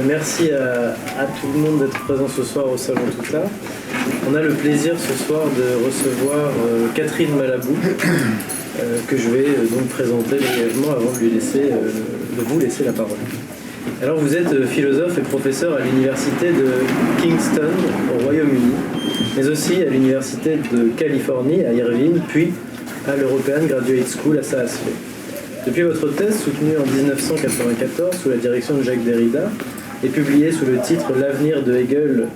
Merci à tout le monde d'être présent ce soir au Salon Toutla. On a le plaisir ce soir de recevoir Catherine Malabou, que je vais donc présenter brièvement avant de vous laisser la parole. Alors vous êtes philosophe et professeur à l'université de Kingston au Royaume-Uni, mais aussi à l'université de Californie à Irvine, puis à l'European Graduate School à Saasfee. Depuis votre thèse, soutenue en 1994 sous la direction de Jacques Derrida et publiée sous le titre « L'avenir de Hegel,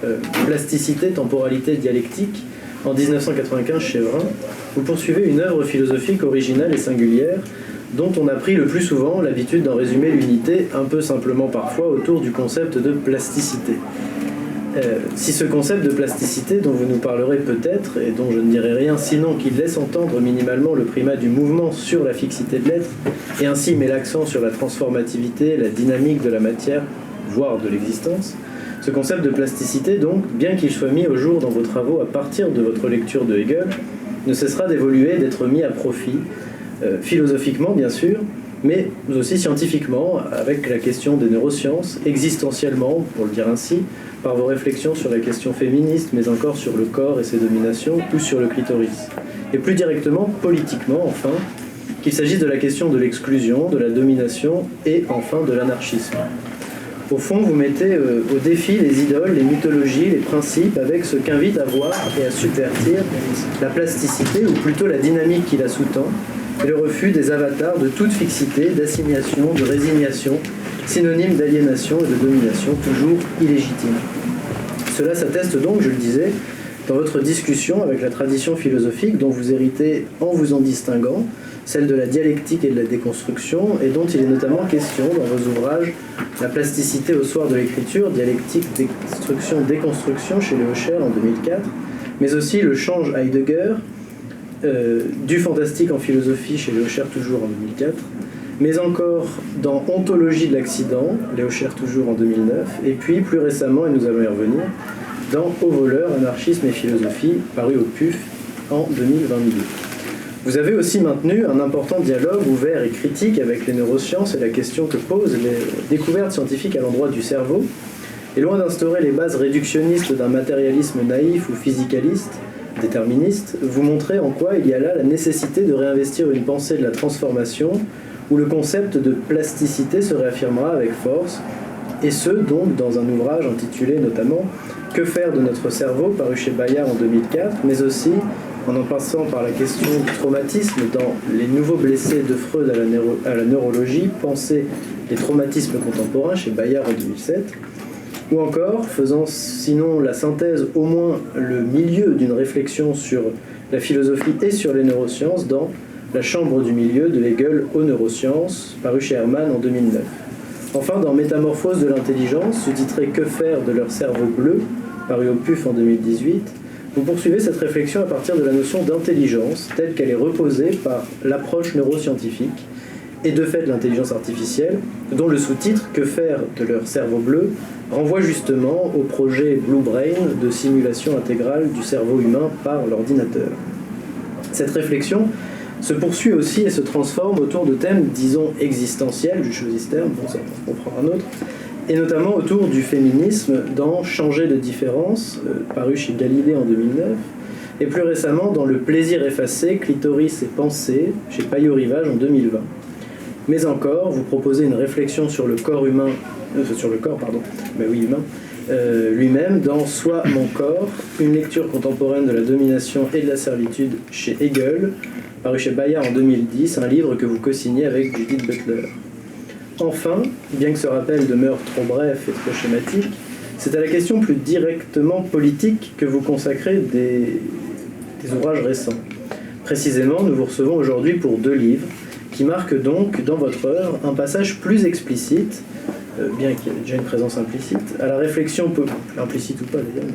plasticité, temporalité, dialectique » en 1995 chez Vrin, vous poursuivez une œuvre philosophique originale et singulière dont on a pris le plus souvent l'habitude d'en résumer l'unité, un peu simplement parfois, autour du concept de plasticité. Si ce concept de plasticité, dont vous nous parlerez peut-être, et dont je ne dirai rien sinon qu'il laisse entendre minimalement le primat du mouvement sur la fixité de l'être, et ainsi met l'accent sur la transformativité, la dynamique de la matière, voire de l'existence, ce concept de plasticité, donc, bien qu'il soit mis au jour dans vos travaux à partir de votre lecture de Hegel, ne cessera d'évoluer, d'être mis à profit, philosophiquement bien sûr, mais aussi scientifiquement, avec la question des neurosciences, existentiellement, pour le dire ainsi, par vos réflexions sur la question féministe, mais encore sur le corps et ses dominations, ou sur le clitoris. Et plus directement, politiquement, enfin, qu'il s'agisse de la question de l'exclusion, de la domination, et enfin de l'anarchisme. Au fond, vous mettez au défi les idoles, les mythologies, les principes, avec ce qu'invite à voir et à subvertir la plasticité, ou plutôt la dynamique qui la sous-tend, et le refus des avatars de toute fixité, d'assignation, de résignation, synonyme d'aliénation et de domination, toujours illégitime. Cela s'atteste donc, je le disais, dans votre discussion avec la tradition philosophique dont vous héritez en vous en distinguant, celle de la dialectique et de la déconstruction, et dont il est notamment question dans vos ouvrages La plasticité au soir de l'écriture, dialectique, destruction, déconstruction chez Léo Scher en 2004, mais aussi Le change Heidegger, du fantastique en philosophie chez Léo Scher toujours en 2004, mais encore dans Ontologie de l'accident, Léo Scher toujours en 2009, et puis plus récemment, et nous allons y revenir, dans Au voleur, anarchisme et philosophie, paru au PUF en 2022. Vous avez aussi maintenu un important dialogue ouvert et critique avec les neurosciences et la question que posent les découvertes scientifiques à l'endroit du cerveau, et loin d'instaurer les bases réductionnistes d'un matérialisme naïf ou physicaliste, déterministe, vous montrez en quoi il y a là la nécessité de réinvestir une pensée de la transformation où le concept de plasticité se réaffirmera avec force, et ce, donc, dans un ouvrage intitulé notamment « Que faire de notre cerveau » paru chez Bayard en 2004, mais aussi en passant par la question du traumatisme dans Les nouveaux blessés de Freud à la neurologie, penser les traumatismes contemporains chez Bayard en 2007, ou encore, faisant sinon la synthèse, au moins le milieu d'une réflexion sur la philosophie et sur les neurosciences dans La chambre du milieu de Hegel aux neurosciences, paru chez Hermann en 2009. Enfin, dans Métamorphose de l'intelligence, sous-titré Que faire de leur cerveau bleu, paru au PUF en 2018, vous poursuivez cette réflexion à partir de la notion d'intelligence, telle qu'elle est reposée par l'approche neuroscientifique, et de fait l'intelligence artificielle, dont le sous-titre « Que faire de leur cerveau bleu » renvoie justement au projet Blue Brain de simulation intégrale du cerveau humain par l'ordinateur. Cette réflexion se poursuit aussi et se transforme autour de thèmes, disons, existentiels, je choisis ce terme, bon, ça on prend un autre, et notamment autour du féminisme dans Changer de différence, paru chez Galilée en 2009, et plus récemment dans Le plaisir effacé, clitoris et pensée, chez Payot-Rivage en 2020. Mais encore, vous proposez une réflexion sur le corps humain, lui-même dans Soit mon corps, une lecture contemporaine de la domination et de la servitude chez Hegel, paru chez Bayard en 2010, un livre que vous co-signez avec Judith Butler. Enfin, bien que ce rappel demeure trop bref et trop schématique, c'est à la question plus directement politique que vous consacrez des ouvrages récents. Précisément, nous vous recevons aujourd'hui pour 2 livres, qui marquent donc, dans votre œuvre, un passage plus explicite, bien qu'il y ait déjà une présence implicite, à la réflexion, implicite ou pas d'ailleurs,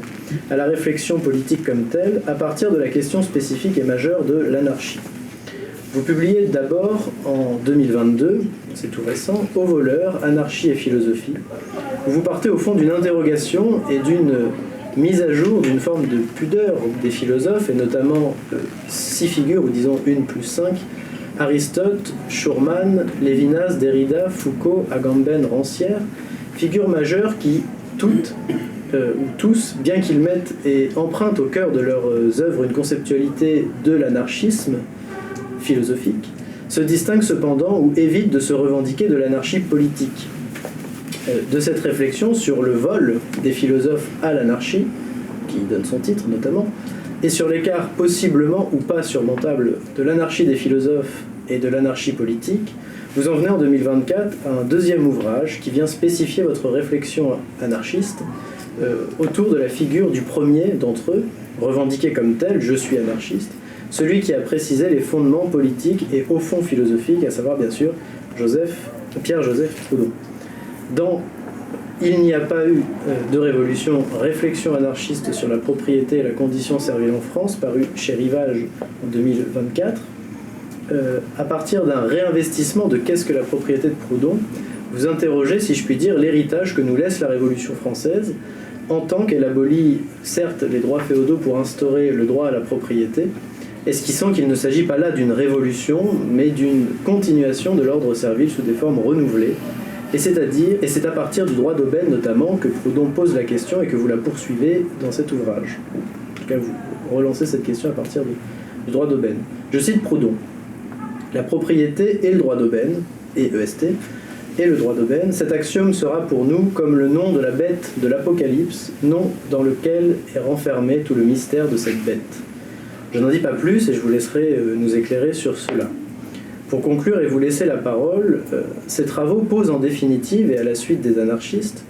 à la réflexion politique comme telle, à partir de la question spécifique et majeure de l'anarchie. Vous publiez d'abord en 2022, c'est tout récent, Au voleur, anarchie et philosophie, où vous partez au fond d'une interrogation et d'une mise à jour d'une forme de pudeur des philosophes, et notamment 6 figures, ou disons 1 plus 5, Aristote, Schurman, Lévinas, Derrida, Foucault, Agamben, Rancière, figures majeures qui, toutes, ou tous, bien qu'ils mettent et empruntent au cœur de leurs œuvres une conceptualité de l'anarchisme philosophique, se distinguent cependant ou évitent de se revendiquer de l'anarchie politique. De cette réflexion sur le vol des philosophes à l'anarchie, qui donne son titre notamment, et sur l'écart possiblement ou pas surmontable de l'anarchie des philosophes et de l'anarchie politique, vous en venez en 2024 à un deuxième ouvrage qui vient spécifier votre réflexion anarchiste autour de la figure du premier d'entre eux, revendiqué comme tel, je suis anarchiste, celui qui a précisé les fondements politiques et au fond philosophiques, à savoir bien sûr Pierre-Joseph Proudhon. Dans Il n'y a pas eu de révolution, réflexion anarchiste sur la propriété et la condition servile en France, paru chez Rivage en 2024, à partir d'un réinvestissement de qu'est-ce que la propriété de Proudhon, vous interrogez, si je puis dire, l'héritage que nous laisse la Révolution française, en tant qu'elle abolit, certes, les droits féodaux pour instaurer le droit à la propriété, esquissant qu'il ne s'agit pas là d'une révolution, mais d'une continuation de l'ordre servile sous des formes renouvelées. Et c'est à partir du droit d'aubaine notamment que Proudhon pose la question et que vous la poursuivez dans cet ouvrage. En tout cas, vous relancez cette question à partir du droit d'aubaine. Je cite Proudhon. La propriété et le droit d'aubaine, et EST, et le droit d'aubaine, cet axiome sera pour nous comme le nom de la bête de l'Apocalypse, nom dans lequel est renfermé tout le mystère de cette bête. Je n'en dis pas plus et je vous laisserai nous éclairer sur cela. Pour conclure et vous laisser la parole, ces travaux posent en définitive, et à la suite des anarchistes,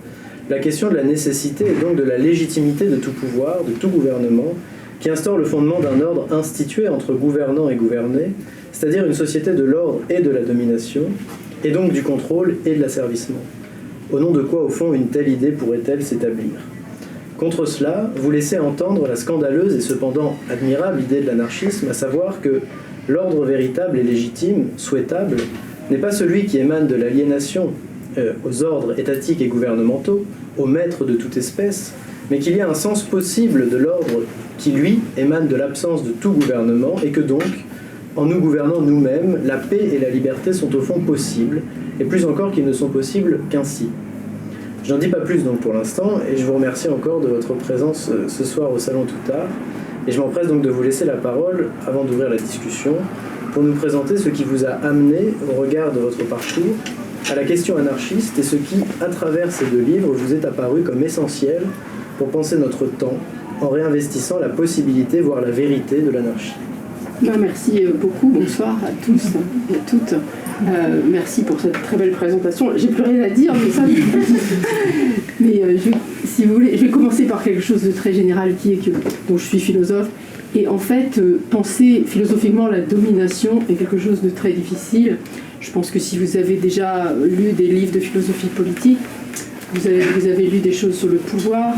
la question de la nécessité et donc de la légitimité de tout pouvoir, de tout gouvernement, qui instaure le fondement d'un ordre institué entre gouvernants et gouvernés, c'est-à-dire une société de l'ordre et de la domination, et donc du contrôle et de l'asservissement. Au nom de quoi, au fond, une telle idée pourrait-elle s'établir ? Contre cela, vous laissez entendre la scandaleuse et cependant admirable idée de l'anarchisme, à savoir que l'ordre véritable et légitime, souhaitable, n'est pas celui qui émane de l'aliénation aux ordres étatiques et gouvernementaux, aux maîtres de toute espèce, mais qu'il y a un sens possible de l'ordre qui, lui, émane de l'absence de tout gouvernement, et que donc, en nous gouvernant nous-mêmes, la paix et la liberté sont au fond possibles, et plus encore qu'ils ne sont possibles qu'ainsi. Je n'en dis pas plus donc pour l'instant, et je vous remercie encore de votre présence ce soir au Salon Tout Art. Et je m'empresse donc de vous laisser la parole, avant d'ouvrir la discussion, pour nous présenter ce qui vous a amené, au regard de votre parcours, à la question anarchiste et ce qui, à travers ces deux livres, vous est apparu comme essentiel pour penser notre temps, en réinvestissant la possibilité, voire la vérité de l'anarchie. Merci beaucoup, bonsoir à tous et à toutes. Merci pour cette très belle présentation. J'ai plus rien à dire, mais ça. Mais si vous voulez, je vais commencer par quelque chose de très général qui est que bon, je suis philosophe. Et en fait, penser philosophiquement la domination est quelque chose de très difficile. Je pense que si vous avez déjà lu des livres de philosophie politique, vous avez lu des choses sur le pouvoir,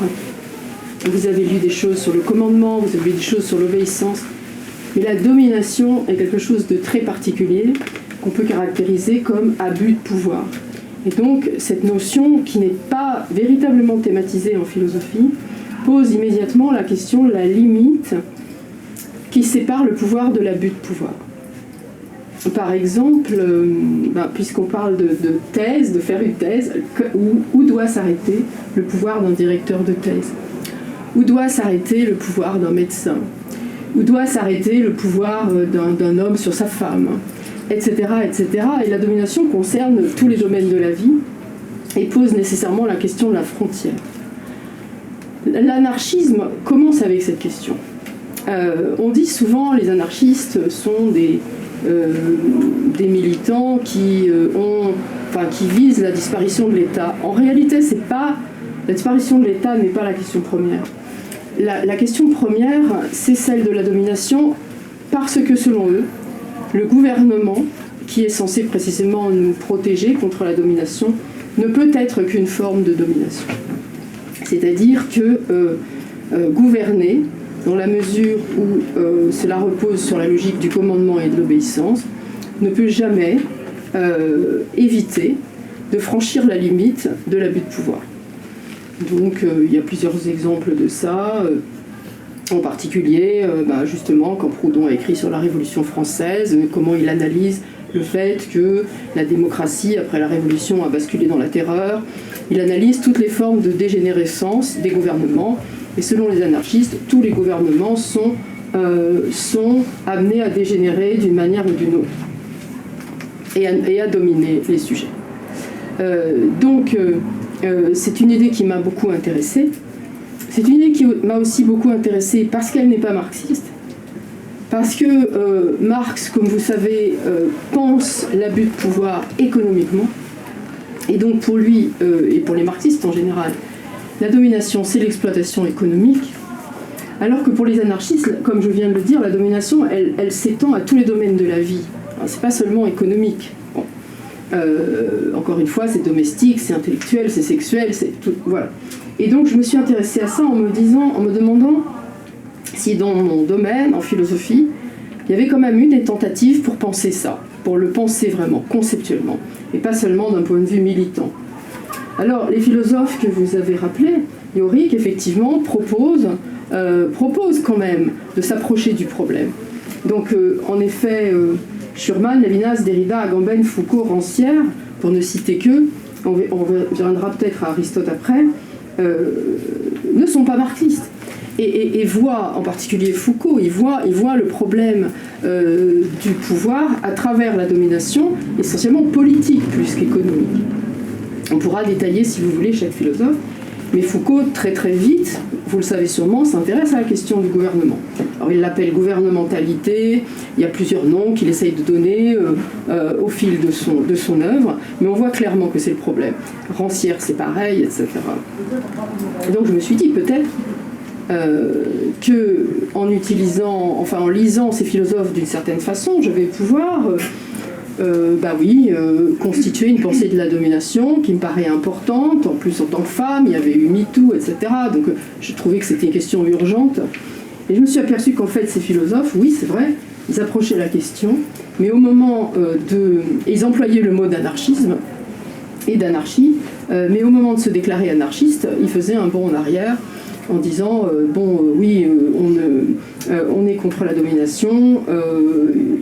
vous avez lu des choses sur le commandement, vous avez lu des choses sur l'obéissance. Mais la domination est quelque chose de très particulier qu'on peut caractériser comme abus de pouvoir. Et donc, cette notion, qui n'est pas véritablement thématisée en philosophie, pose immédiatement la question de la limite qui sépare le pouvoir de l'abus de pouvoir. Par exemple, puisqu'on parle de thèse, de faire une thèse, où doit s'arrêter le pouvoir d'un directeur de thèse ? Où doit s'arrêter le pouvoir d'un médecin ? Où doit s'arrêter le pouvoir d'un homme sur sa femme, etc., etc. Et la domination concerne tous les domaines de la vie et pose nécessairement la question de la frontière. L'anarchisme commence avec cette question. On dit souvent que les anarchistes sont des militants qui visent la disparition de l'État. En réalité, la disparition de l'État n'est pas la question première. La question première, c'est celle de la domination, parce que selon eux, le gouvernement, qui est censé précisément nous protéger contre la domination, ne peut être qu'une forme de domination. C'est-à-dire que gouverner, dans la mesure où cela repose sur la logique du commandement et de l'obéissance, ne peut jamais éviter de franchir la limite de l'abus de pouvoir. Donc il y a plusieurs exemples de ça, en particulier justement quand Proudhon a écrit sur la Révolution française, comment il analyse le fait que la démocratie après la Révolution a basculé dans la terreur, Il analyse toutes les formes de dégénérescence des gouvernements, et selon les anarchistes, tous les gouvernements sont amenés à dégénérer d'une manière ou d'une autre, et à dominer les sujets. C'est une idée qui m'a beaucoup intéressée. C'est une idée qui m'a aussi beaucoup intéressée parce qu'elle n'est pas marxiste. Parce que Marx, comme vous savez, pense l'abus de pouvoir économiquement. Et donc pour lui, et pour les marxistes en général, la domination, c'est l'exploitation économique. Alors que pour les anarchistes, comme je viens de le dire, la domination, elle s'étend à tous les domaines de la vie. C'est pas seulement économique. Bon. Encore une fois, c'est domestique, c'est intellectuel, c'est sexuel, c'est tout. Voilà. Et donc je me suis intéressée à ça en me demandant si dans mon domaine, en philosophie, il y avait quand même eu des tentatives pour penser ça, pour le penser vraiment, conceptuellement, et pas seulement d'un point de vue militant. Alors, les philosophes que vous avez rappelés, Yorick, effectivement, propose quand même de s'approcher du problème. Donc, en effet, Schurman, Lévinas, Derrida, Agamben, Foucault, Rancière, pour ne citer qu'eux, on reviendra peut-être à Aristote après, ne sont pas marxistes. Et voit, en particulier Foucault, il voit le problème du pouvoir à travers la domination, essentiellement politique plus qu'économique. On pourra détailler, si vous voulez, chaque philosophe, mais Foucault, très très vite, vous le savez sûrement, s'intéresse à la question du gouvernement. Alors il l'appelle gouvernementalité, il y a plusieurs noms qu'il essaye de donner au fil de son œuvre, mais on voit clairement que c'est le problème. Rancière, c'est pareil, etc. Et donc je me suis dit, peut-être en lisant ces philosophes d'une certaine façon, je vais pouvoir constituer une pensée de la domination qui me paraît importante. En plus, en tant que femme, il y avait eu MeToo, etc. Donc je trouvais que c'était une question urgente. Et je me suis aperçue qu'en fait, ces philosophes, oui, c'est vrai, ils approchaient la question, mais au moment ils employaient le mot d'anarchisme et d'anarchie, mais au moment de se déclarer anarchiste, ils faisaient un bond en arrière, en disant on est contre la domination,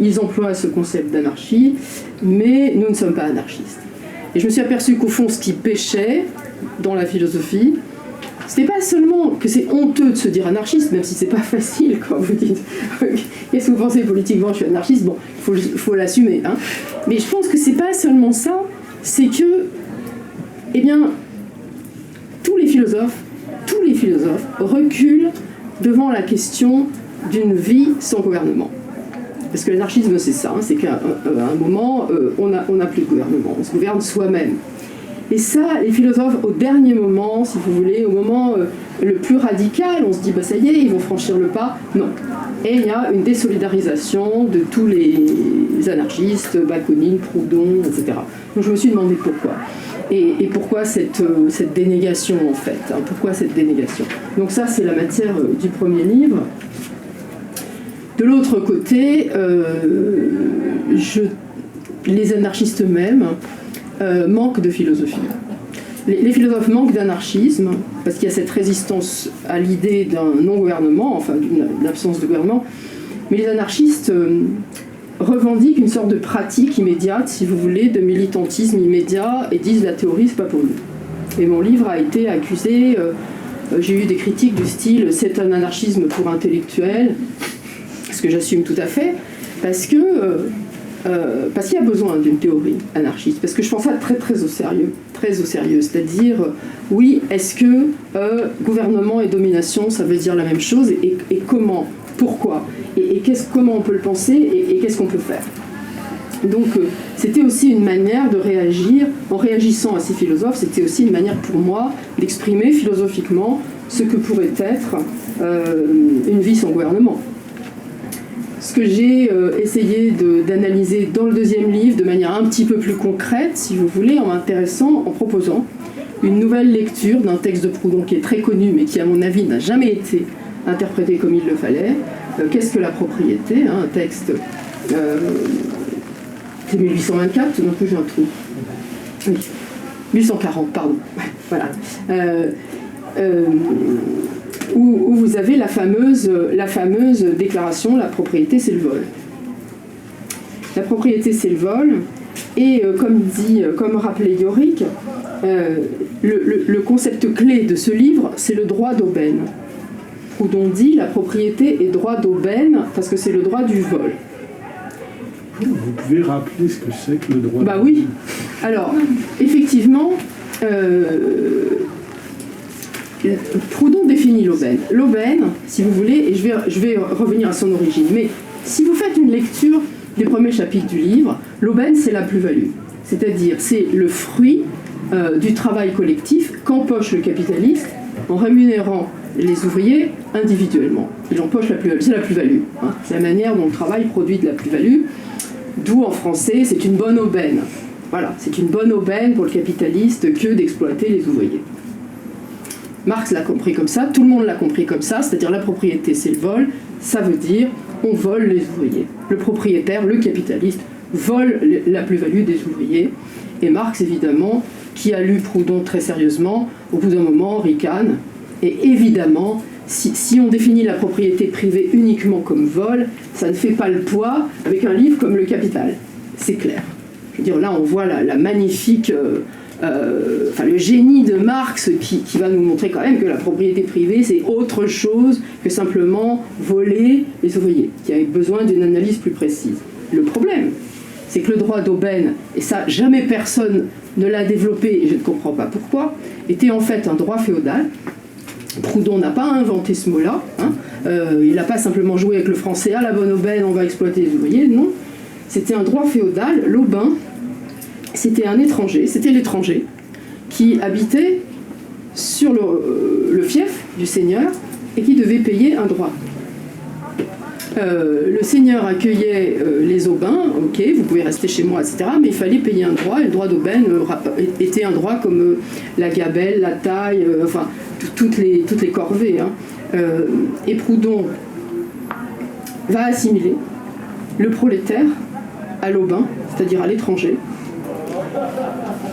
ils emploient ce concept d'anarchie, mais nous ne sommes pas anarchistes. Et je me suis aperçue qu'au fond, ce qui pêchait dans la philosophie, c'était pas seulement que c'est honteux de se dire anarchiste, même si c'est pas facile quand vous dites qu'est-ce que vous pensez politiquement, je suis anarchiste, bon, il faut l'assumer, hein. Mais je pense que c'est pas seulement ça, c'est que, eh bien, tous les philosophes reculent devant la question d'une vie sans gouvernement. Parce que l'anarchisme, c'est ça, hein, c'est qu'à un moment, on n'a plus de gouvernement, on se gouverne soi-même. Et ça, les philosophes, au dernier moment, si vous voulez, au moment le plus radical, on se dit, ça y est, ils vont franchir le pas. Non. Et il y a une désolidarisation de tous les anarchistes, Bakounine, Proudhon, etc. Donc je me suis demandé pourquoi. Et pourquoi cette dénégation, en fait, hein, pourquoi cette dénégation. Donc ça, c'est la matière du premier livre. De l'autre côté, les anarchistes eux-mêmes manquent de philosophie. Les philosophes manquent d'anarchisme, parce qu'il y a cette résistance à l'idée d'un non-gouvernement, enfin d'une absence de gouvernement, mais les anarchistes revendiquent une sorte de pratique immédiate, si vous voulez, de militantisme immédiat, et disent la théorie, c'est pas pour nous. Et mon livre a été accusé, j'ai eu des critiques du style c'est un anarchisme pour intellectuels, ce que j'assume tout à fait, parce qu'il y a besoin d'une théorie anarchiste, parce que je pense ça très très au sérieux, c'est-à-dire, oui, est-ce que gouvernement et domination, ça veut dire la même chose, et comment, pourquoi, et comment on peut le penser, et qu'est-ce qu'on peut faire. Donc c'était aussi une manière de réagir, en réagissant à ces philosophes, c'était aussi une manière pour moi d'exprimer philosophiquement ce que pourrait être une vie sans gouvernement. Ce que j'ai essayé d'analyser dans le deuxième livre de manière un petit peu plus concrète, si vous voulez, en proposant une nouvelle lecture d'un texte de Proudhon qui est très connu, mais qui, à mon avis, n'a jamais été interprété comme il le fallait. Qu'est-ce que la propriété, hein, un texte... c'est 1824, tout d'un coup j'ai un trou. Oui, 1840, pardon. Voilà. Où vous avez la fameuse déclaration « la propriété c'est le vol ». La propriété c'est le vol, et comme rappelait Yorick, le concept clé de ce livre, c'est le droit d'aubaine. Proudhon dit la propriété est droit d'aubaine parce que c'est le droit du vol. Vous pouvez rappeler ce que c'est que le droit d'aubaine ? Oui. Alors, effectivement, Proudhon définit l'aubaine. L'aubaine, si vous voulez, et je vais revenir à son origine, mais si vous faites une lecture des premiers chapitres du livre, l'aubaine, c'est la plus-value. C'est-à-dire, c'est le fruit du travail collectif qu'empoche le capitaliste en rémunérant les ouvriers individuellement. Il empoche la plus-value, c'est la plus-value. Hein. C'est la manière dont le travail produit de la plus-value, d'où en français, c'est une bonne aubaine. Voilà, c'est une bonne aubaine pour le capitaliste que d'exploiter les ouvriers. Marx l'a compris comme ça, tout le monde l'a compris comme ça, c'est-à-dire la propriété c'est le vol, ça veut dire on vole les ouvriers. Le propriétaire, le capitaliste, vole la plus-value des ouvriers. Et Marx, évidemment, qui a lu Proudhon très sérieusement, au bout d'un moment, ricane. Et évidemment, si on définit la propriété privée uniquement comme vol, ça ne fait pas le poids avec un livre comme Le Capital. C'est clair. Je veux dire, là, on voit la magnifique... le génie de Marx qui va nous montrer quand même que la propriété privée, c'est autre chose que simplement voler les ouvriers, qui a besoin d'une analyse plus précise. Le problème, c'est que le droit d'aubaine, et ça, jamais personne ne l'a développé, et je ne comprends pas pourquoi, était en fait un droit féodal. Proudhon n'a pas inventé ce mot-là, hein. Il n'a pas simplement joué avec le français, à la bonne aubaine, on va exploiter les ouvriers, non. C'était un droit féodal, l'aubin, c'était un étranger, c'était l'étranger, qui habitait sur le fief du seigneur et qui devait payer un droit. Le seigneur accueillait les aubains, ok, vous pouvez rester chez moi, etc., mais il fallait payer un droit, et le droit d'aubaine était un droit comme la gabelle, la taille, enfin, toutes les corvées. Hein. Et Proudhon va assimiler le prolétaire à l'aubin, c'est-à-dire à l'étranger,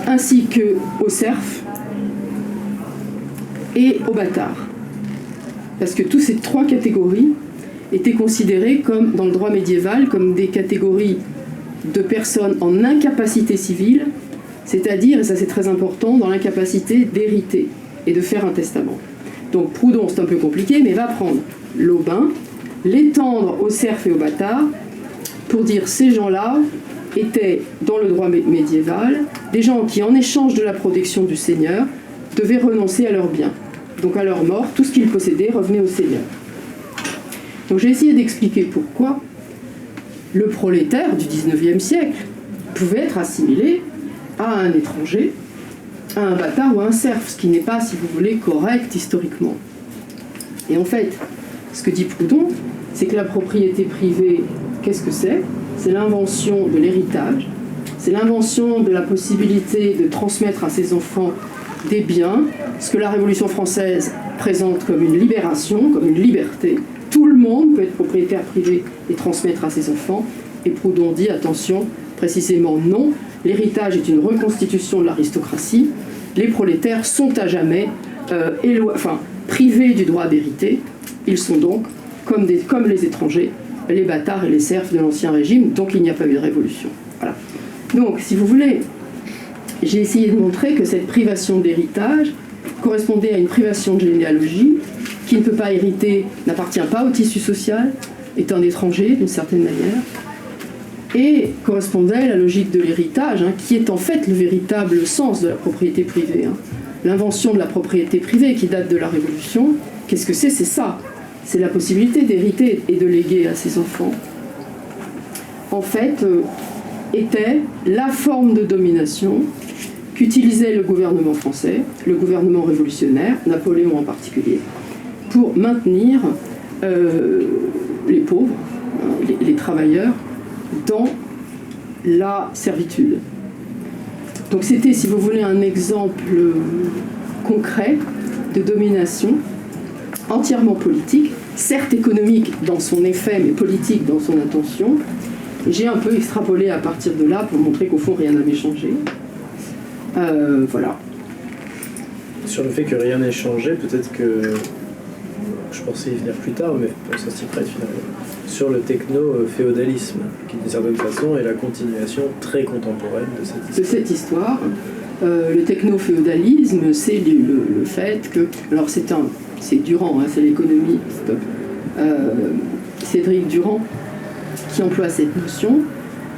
ainsi qu'au serf et au bâtard. Parce que toutes ces trois catégories étaient considérées comme, dans le droit médiéval, comme des catégories de personnes en incapacité civile, c'est-à-dire, et ça c'est très important, dans l'incapacité d'hériter et de faire un testament. Donc Proudhon, c'est un peu compliqué, mais va prendre l'aubin, l'étendre aux serfs et aux bâtards, pour dire ces gens-là étaient, dans le droit médiéval, des gens qui, en échange de la protection du seigneur, devaient renoncer à leurs biens. Donc à leur mort, tout ce qu'ils possédaient revenait au seigneur. Donc j'ai essayé d'expliquer pourquoi le prolétaire du XIXe siècle pouvait être assimilé à un étranger, à un bâtard ou à un serf, ce qui n'est pas, si vous voulez, correct historiquement. Et en fait, ce que dit Proudhon, c'est que la propriété privée, qu'est-ce que c'est ? C'est l'invention de l'héritage, c'est l'invention de la possibilité de transmettre à ses enfants des biens, ce que la Révolution française présente comme une libération, comme une liberté. Tout le monde peut être propriétaire privé et transmettre à ses enfants. Et Proudhon dit, attention, précisément non, l'héritage est une reconstitution de l'aristocratie. Les prolétaires sont à jamais privés du droit d'hériter. Ils sont donc, comme les étrangers, les bâtards et les serfs de l'Ancien Régime, donc il n'y a pas eu de révolution. Voilà. Donc, si vous voulez, j'ai essayé de montrer que cette privation d'héritage correspondait à une privation de généalogie. Qui ne peut pas hériter n'appartient pas au tissu social, est un étranger d'une certaine manière, et correspondait à la logique de l'héritage, hein, qui est en fait le véritable sens de la propriété privée. Hein. L'invention de la propriété privée qui date de la Révolution, qu'est-ce que c'est ? C'est ça. C'est la possibilité d'hériter et de léguer à ses enfants. En fait, était la forme de domination qu'utilisait le gouvernement français, le gouvernement révolutionnaire, Napoléon en particulier, pour maintenir les pauvres, les travailleurs, dans la servitude. Donc c'était, si vous voulez, un exemple concret de domination entièrement politique, certes économique dans son effet, mais politique dans son intention. Et j'ai un peu extrapolé à partir de là pour montrer qu'au fond, rien n'avait changé. Voilà. Sur le fait que rien n'ait changé, peut-être que je pensais y venir plus tard, mais ça s'y prête finalement. Sur le techno-féodalisme, qui d'une certaine façon est la continuation très contemporaine de cette histoire. Le techno-féodalisme, c'est le fait que... Alors c'est Durand, hein, c'est l'économiste, Cédric Durand, qui emploie cette notion.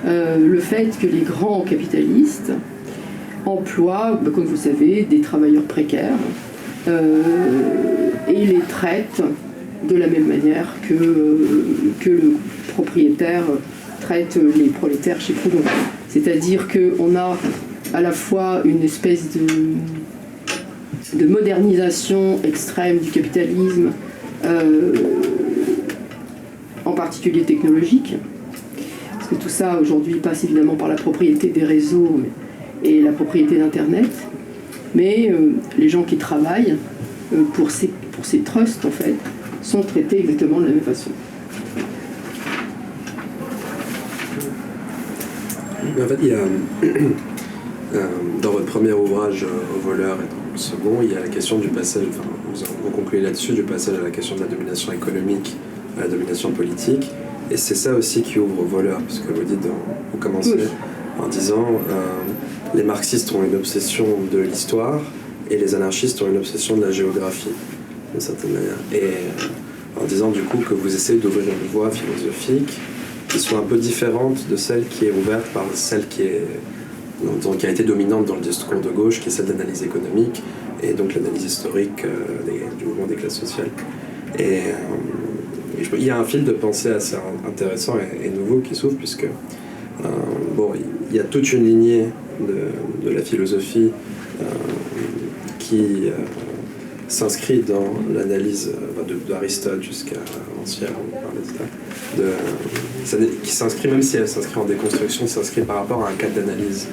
Le fait que les grands capitalistes emploient, comme vous savez, des travailleurs précaires et les traitent de la même manière que le propriétaire traite les prolétaires chez Proudhon. C'est-à-dire qu'on a à la fois une espèce de modernisation extrême du capitalisme, en particulier technologique, parce que tout ça aujourd'hui passe évidemment par la propriété des réseaux et la propriété d'Internet, mais les gens qui travaillent pour ces trusts en fait sont traités exactement de la même façon. En fait, il y a dans votre premier ouvrage Au voleur et dans le second, il y a la question du passage, enfin vous concluez là-dessus, du passage à la question de la domination économique à la domination politique, et c'est ça aussi qui ouvre Au voleur, parce que vous dites, vous commencez en disant les marxistes ont une obsession de l'histoire et les anarchistes ont une obsession de la géographie, d'une certaine manière, et en disant du coup que vous essayez d'ouvrir une voie philosophique qui soit un peu différente de celle qui est ouverte par celle qui a été dominante dans le discours de gauche, qui est celle d'analyse économique et donc l'analyse historique du mouvement des classes sociales. Et il y a un fil de pensée assez intéressant et nouveau qui s'ouvre, puisque il y a toute une lignée de la philosophie qui s'inscrit dans l'analyse d'Aristote jusqu'à Rancière, qui s'inscrit, même si elle s'inscrit en déconstruction, s'inscrit par rapport à un cadre d'analyse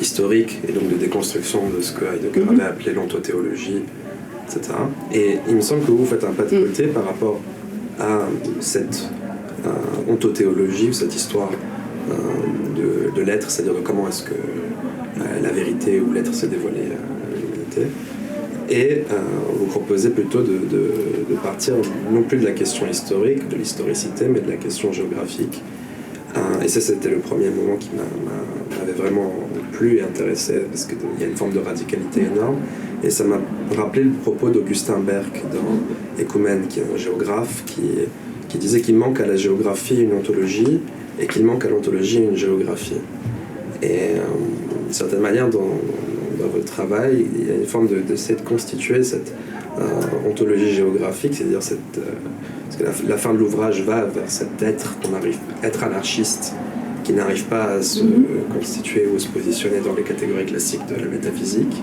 historique et donc de déconstruction de ce que Heidegger avait appelé l'ontothéologie, etc. Et il me semble que vous faites un pas de côté par rapport à cette ontothéologie, ou cette histoire de l'être, c'est-à-dire de comment est-ce que la vérité ou l'être s'est dévoilé à l'humanité. Et vous proposez plutôt de partir non plus de la question historique, de l'historicité, mais de la question géographique. Et ça, c'était le premier moment qui m'avait vraiment plu et intéressé, parce qu'il y a une forme de radicalité énorme. Et ça m'a rappelé le propos d'Augustin Berck dans Écoumène, qui est un géographe, qui disait qu'il manque à la géographie une ontologie et qu'il manque à l'ontologie une géographie. Et d'une certaine manière, dans votre travail, il y a une forme d'essayer de constituer cette ontologie géographique, c'est-à-dire parce que la fin de l'ouvrage va vers cet être être anarchiste, qui n'arrive pas à se constituer ou se positionner dans les catégories classiques de la métaphysique,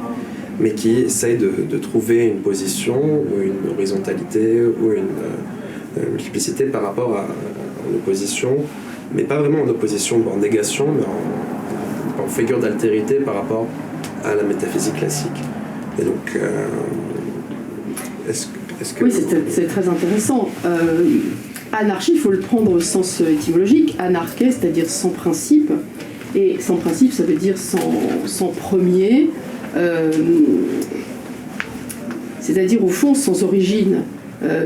mais qui essaye de trouver une position ou une horizontalité ou une multiplicité par rapport à une opposition, mais pas vraiment en opposition, en négation, mais en figure d'altérité par rapport à la métaphysique classique. Et donc, est-ce que... Oui, c'est très intéressant. Anarchie, il faut le prendre au sens étymologique. Anarché, c'est-à-dire sans principe. Et sans principe, ça veut dire sans premier. C'est-à-dire, au fond, sans origine.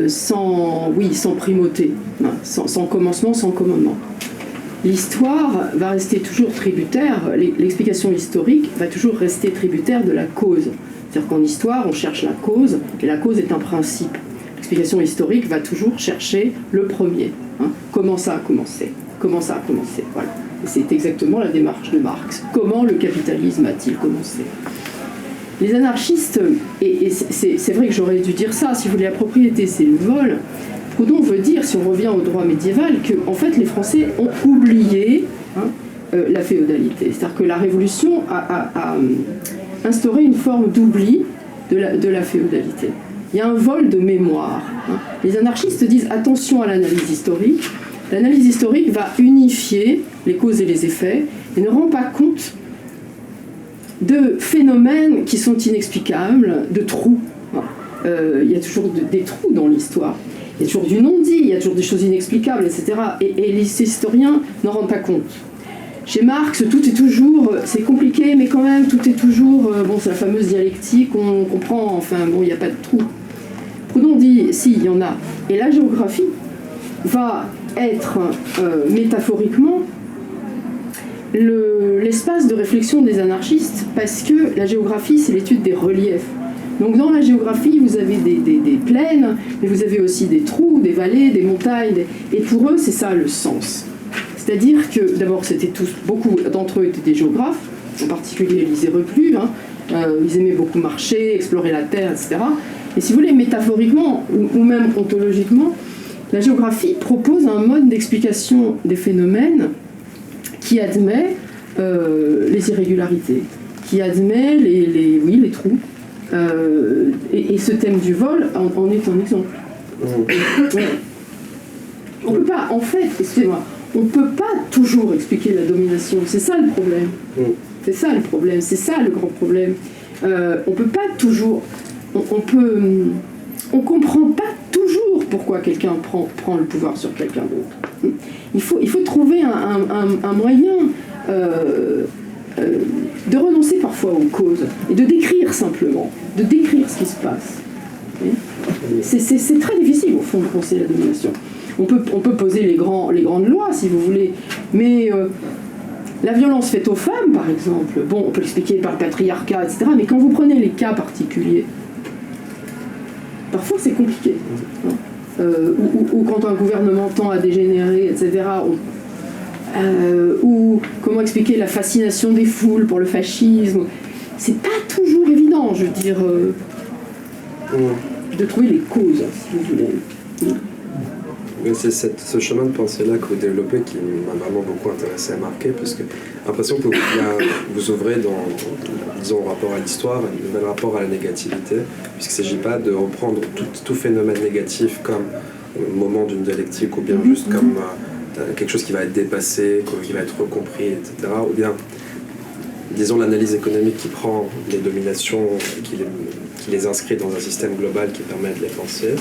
Sans primauté. Sans commencement, sans commandement. L'histoire va rester toujours tributaire, l'explication historique va toujours rester tributaire de la cause. C'est-à-dire qu'en histoire, on cherche la cause, et la cause est un principe. L'explication historique va toujours chercher le premier. Comment ça a commencé ? Voilà. Et c'est exactement la démarche de Marx. Comment le capitalisme a-t-il commencé ? Les anarchistes, et c'est vrai que j'aurais dû dire ça, si vous voulez, la propriété, c'est le vol. Proudhon veut dire, si on revient au droit médiéval, que en fait les Français ont oublié la féodalité. C'est-à-dire que la Révolution a instauré une forme d'oubli de la féodalité. Il y a un vol de mémoire. Les anarchistes disent attention à l'analyse historique. L'analyse historique va unifier les causes et les effets et ne rend pas compte de phénomènes qui sont inexplicables, de trous. Il y a toujours des trous dans l'histoire. Il y a toujours du non-dit, il y a toujours des choses inexplicables, etc. Et les historiens n'en rendent pas compte. Chez Marx, tout est toujours, c'est compliqué, mais quand même, tout est toujours, c'est la fameuse dialectique, on comprend, il n'y a pas de trou. Proudhon dit, si, il y en a. Et la géographie va être, métaphoriquement, l'espace de réflexion des anarchistes, parce que la géographie, c'est l'étude des reliefs. Donc dans la géographie, vous avez des plaines, mais vous avez aussi des trous, des vallées, des montagnes, et pour eux, c'est ça le sens. C'est-à-dire que, d'abord, beaucoup d'entre eux étaient des géographes, en particulier Élisée Reclus, ils aimaient beaucoup marcher, explorer la terre, etc. Et si vous voulez, métaphoriquement, ou même ontologiquement, la géographie propose un mode d'explication des phénomènes qui admet les irrégularités, qui admet les trous. Et ce thème du vol en est un exemple. On peut pas, en fait, excusez-moi, on peut pas toujours expliquer la domination. C'est ça le problème. C'est ça le problème. C'est ça le grand problème. On peut pas toujours. On comprend pas toujours pourquoi quelqu'un prend le pouvoir sur quelqu'un d'autre. Il faut trouver un moyen de renoncer parfois aux causes et de décrire simplement, de décrire ce qui se passe. C'est très difficile au fond de penser la domination. On peut poser les grandes lois si vous voulez, mais la violence faite aux femmes par exemple, bon on peut l'expliquer par le patriarcat, etc. Mais quand vous prenez les cas particuliers, parfois c'est compliqué. Ou quand un gouvernement tend à dégénérer, etc. Ou comment expliquer la fascination des foules pour le fascisme. C'est pas toujours évident, je veux dire, de trouver les causes, si vous voulez. C'est ce chemin de pensée-là que vous développez qui m'a vraiment beaucoup intéressé à marquer, parce que j'ai l'impression que vous ouvrez disons, au rapport à l'histoire, un nouvel rapport à la négativité, puisqu'il ne s'agit pas de reprendre tout phénomène négatif comme moment d'une dialectique, ou bien juste comme quelque chose qui va être dépassé, qui va être recompris, etc. Ou bien, disons, l'analyse économique qui prend les dominations, qui les inscrit dans un système global qui permet de les penser.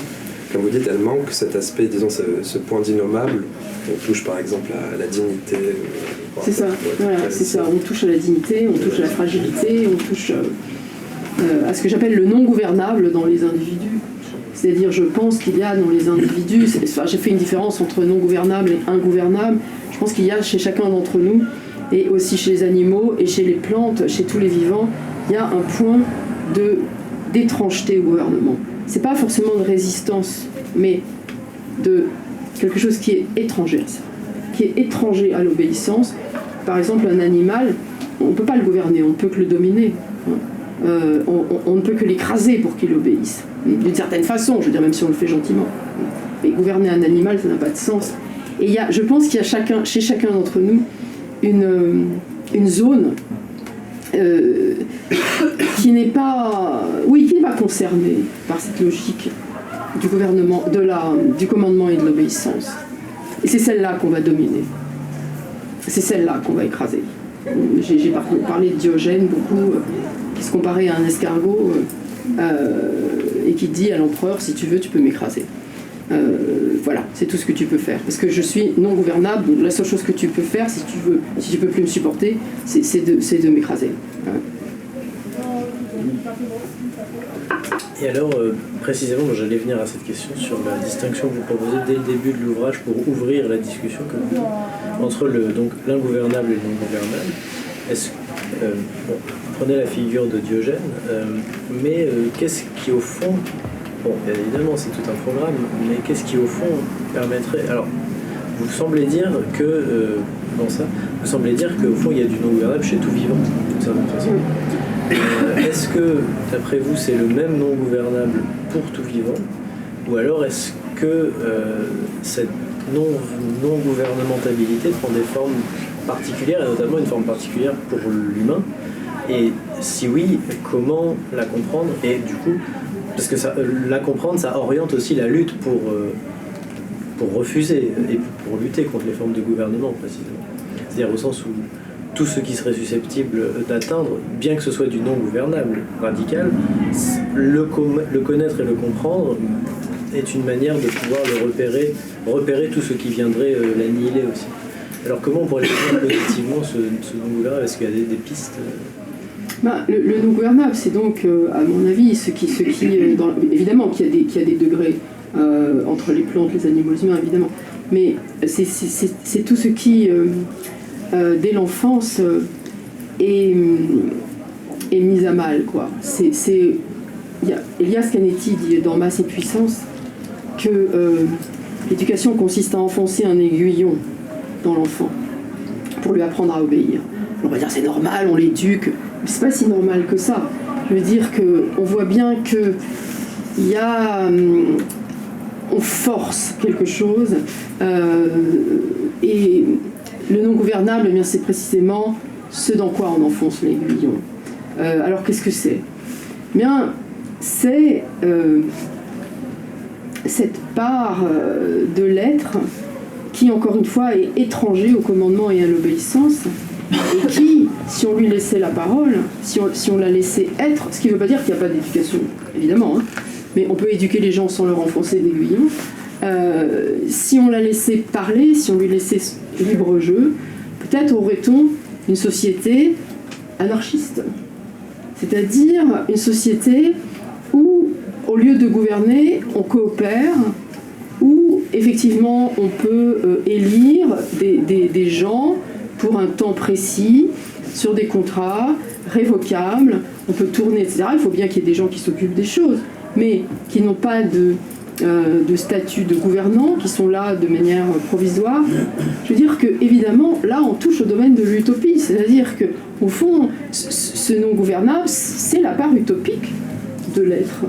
Comme vous dites, elle manque cet aspect, disons, ce point d'innommable. On touche par exemple à la dignité. C'est ça, voilà, c'est ça. On touche à la dignité, on touche à la fragilité, on touche à ce que j'appelle le non gouvernable dans les individus. C'est-à-dire, je pense qu'il y a dans les individus, j'ai fait une différence entre non gouvernable et ingouvernable. Je pense qu'il y a chez chacun d'entre nous, et aussi chez les animaux, et chez les plantes, chez tous les vivants, il y a un point d'étrangeté au gouvernement. C'est pas forcément de résistance, mais de quelque chose qui est étranger à ça, qui est étranger à l'obéissance. Par exemple, un animal, on ne peut pas le gouverner, on ne peut que le dominer. On ne peut que l'écraser pour qu'il obéisse. D'une certaine façon, je veux dire, même si on le fait gentiment. Mais gouverner un animal, ça n'a pas de sens. Et je pense qu'il y a chez chacun d'entre nous une zone qui n'est pas concernée par cette logique du gouvernement, du commandement et de l'obéissance. Et c'est celle-là qu'on va dominer. C'est celle-là qu'on va écraser. J'ai parlé de Diogène beaucoup, qui se comparait à un escargot et qui dit à l'empereur, si tu veux, tu peux m'écraser. Voilà, c'est tout ce que tu peux faire. Parce que je suis non gouvernable, donc la seule chose que tu peux faire, si tu peux plus me supporter, c'est de m'écraser. Voilà. Et alors, précisément, j'allais venir à cette question sur la distinction que vous proposez dès le début de l'ouvrage pour ouvrir la discussion entre l'ingouvernable et le non-gouvernable. Prenez la figure de Diogène, mais qu'est-ce qui au fond, bon, bien évidemment c'est tout un programme, mais qu'est-ce qui au fond permettrait, alors vous semblez dire que, dans ça, vous semblez dire qu'au fond il y a du non-gouvernable chez tout vivant, d'une certaine façon. Est-ce que, d'après vous, c'est le même non-gouvernable pour tout vivant, ou alors est-ce que cette non-gouvernementabilité prend des formes particulières, et notamment une forme particulière pour l'humain? Et si oui, comment la comprendre? Et du coup, parce que la comprendre, ça oriente aussi la lutte pour refuser et pour lutter contre les formes de gouvernement, précisément. C'est-à-dire au sens où tout ce qui serait susceptible d'atteindre, bien que ce soit du non-gouvernable radical, le connaître et le comprendre est une manière de pouvoir le repérer tout ce qui viendrait l'annihiler aussi. Alors comment on pourrait définir positivement ce non-gouvernable? Est-ce qu'il y a des pistes? Le non-gouvernable, c'est donc, à mon avis, évidemment qu'il y a des degrés entre les plantes, les animaux, les humains, évidemment, mais c'est tout ce qui dès l'enfance est mise à mal, quoi. Elias Canetti dit dans Masse et Puissance que l'éducation consiste à enfoncer un aiguillon dans l'enfant pour lui apprendre à obéir. On va dire c'est normal, on l'éduque, mais c'est pas si normal que ça. Je veux dire qu'on voit bien que il y a on force quelque chose et le non gouvernable, eh bien, c'est précisément ce dans quoi on enfonce l'aiguillon. Alors qu'est-ce que c'est ? Eh bien, c'est cette part de l'être qui, encore une fois, est étranger au commandement et à l'obéissance, et qui, si on lui laissait la parole, si on la laissait être, ce qui ne veut pas dire qu'il n'y a pas d'éducation, évidemment, hein, mais on peut éduquer les gens sans leur enfoncer d'aiguillon, si on la laissait parler, si on lui laissait libre jeu, peut-être aurait-on une société anarchiste. C'est-à-dire une société où, au lieu de gouverner, on coopère, où effectivement on peut élire des gens pour un temps précis, sur des contrats révocables, on peut tourner, etc. Il faut bien qu'il y ait des gens qui s'occupent des choses, mais qui n'ont pas de statut de gouvernant, qui sont là de manière provisoire. Je veux dire que, évidemment, là on touche au domaine de l'utopie, c'est-à-dire que, au fond, ce non-gouvernable, c'est la part utopique de l'être.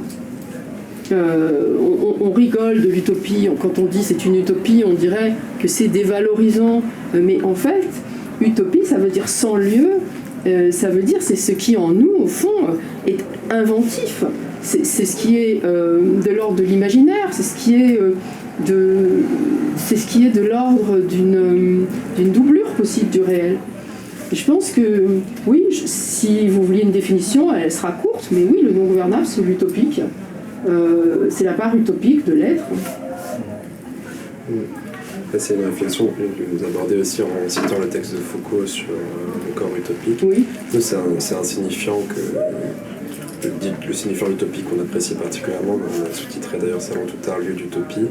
On rigole de l'utopie, quand on dit c'est une utopie, on dirait que c'est dévalorisant, mais en fait, utopie, ça veut dire sans lieu, ça veut dire c'est ce qui en nous, au fond, est inventif. C'est ce qui est de l'ordre de l'imaginaire, c'est ce qui est de l'ordre d'une doublure possible du réel. Et je pense que, oui, si vous vouliez une définition, elle sera courte, mais oui, le non-gouvernable, c'est l'utopique. C'est la part utopique de l'être. C'est une réflexion que vous abordez aussi en citant le texte de Foucault sur le corps utopique. Oui. C'est un signifiant le signifiant utopique qu'on apprécie particulièrement. On a sous-titré d'ailleurs Salon tout art, lieu d'utopie.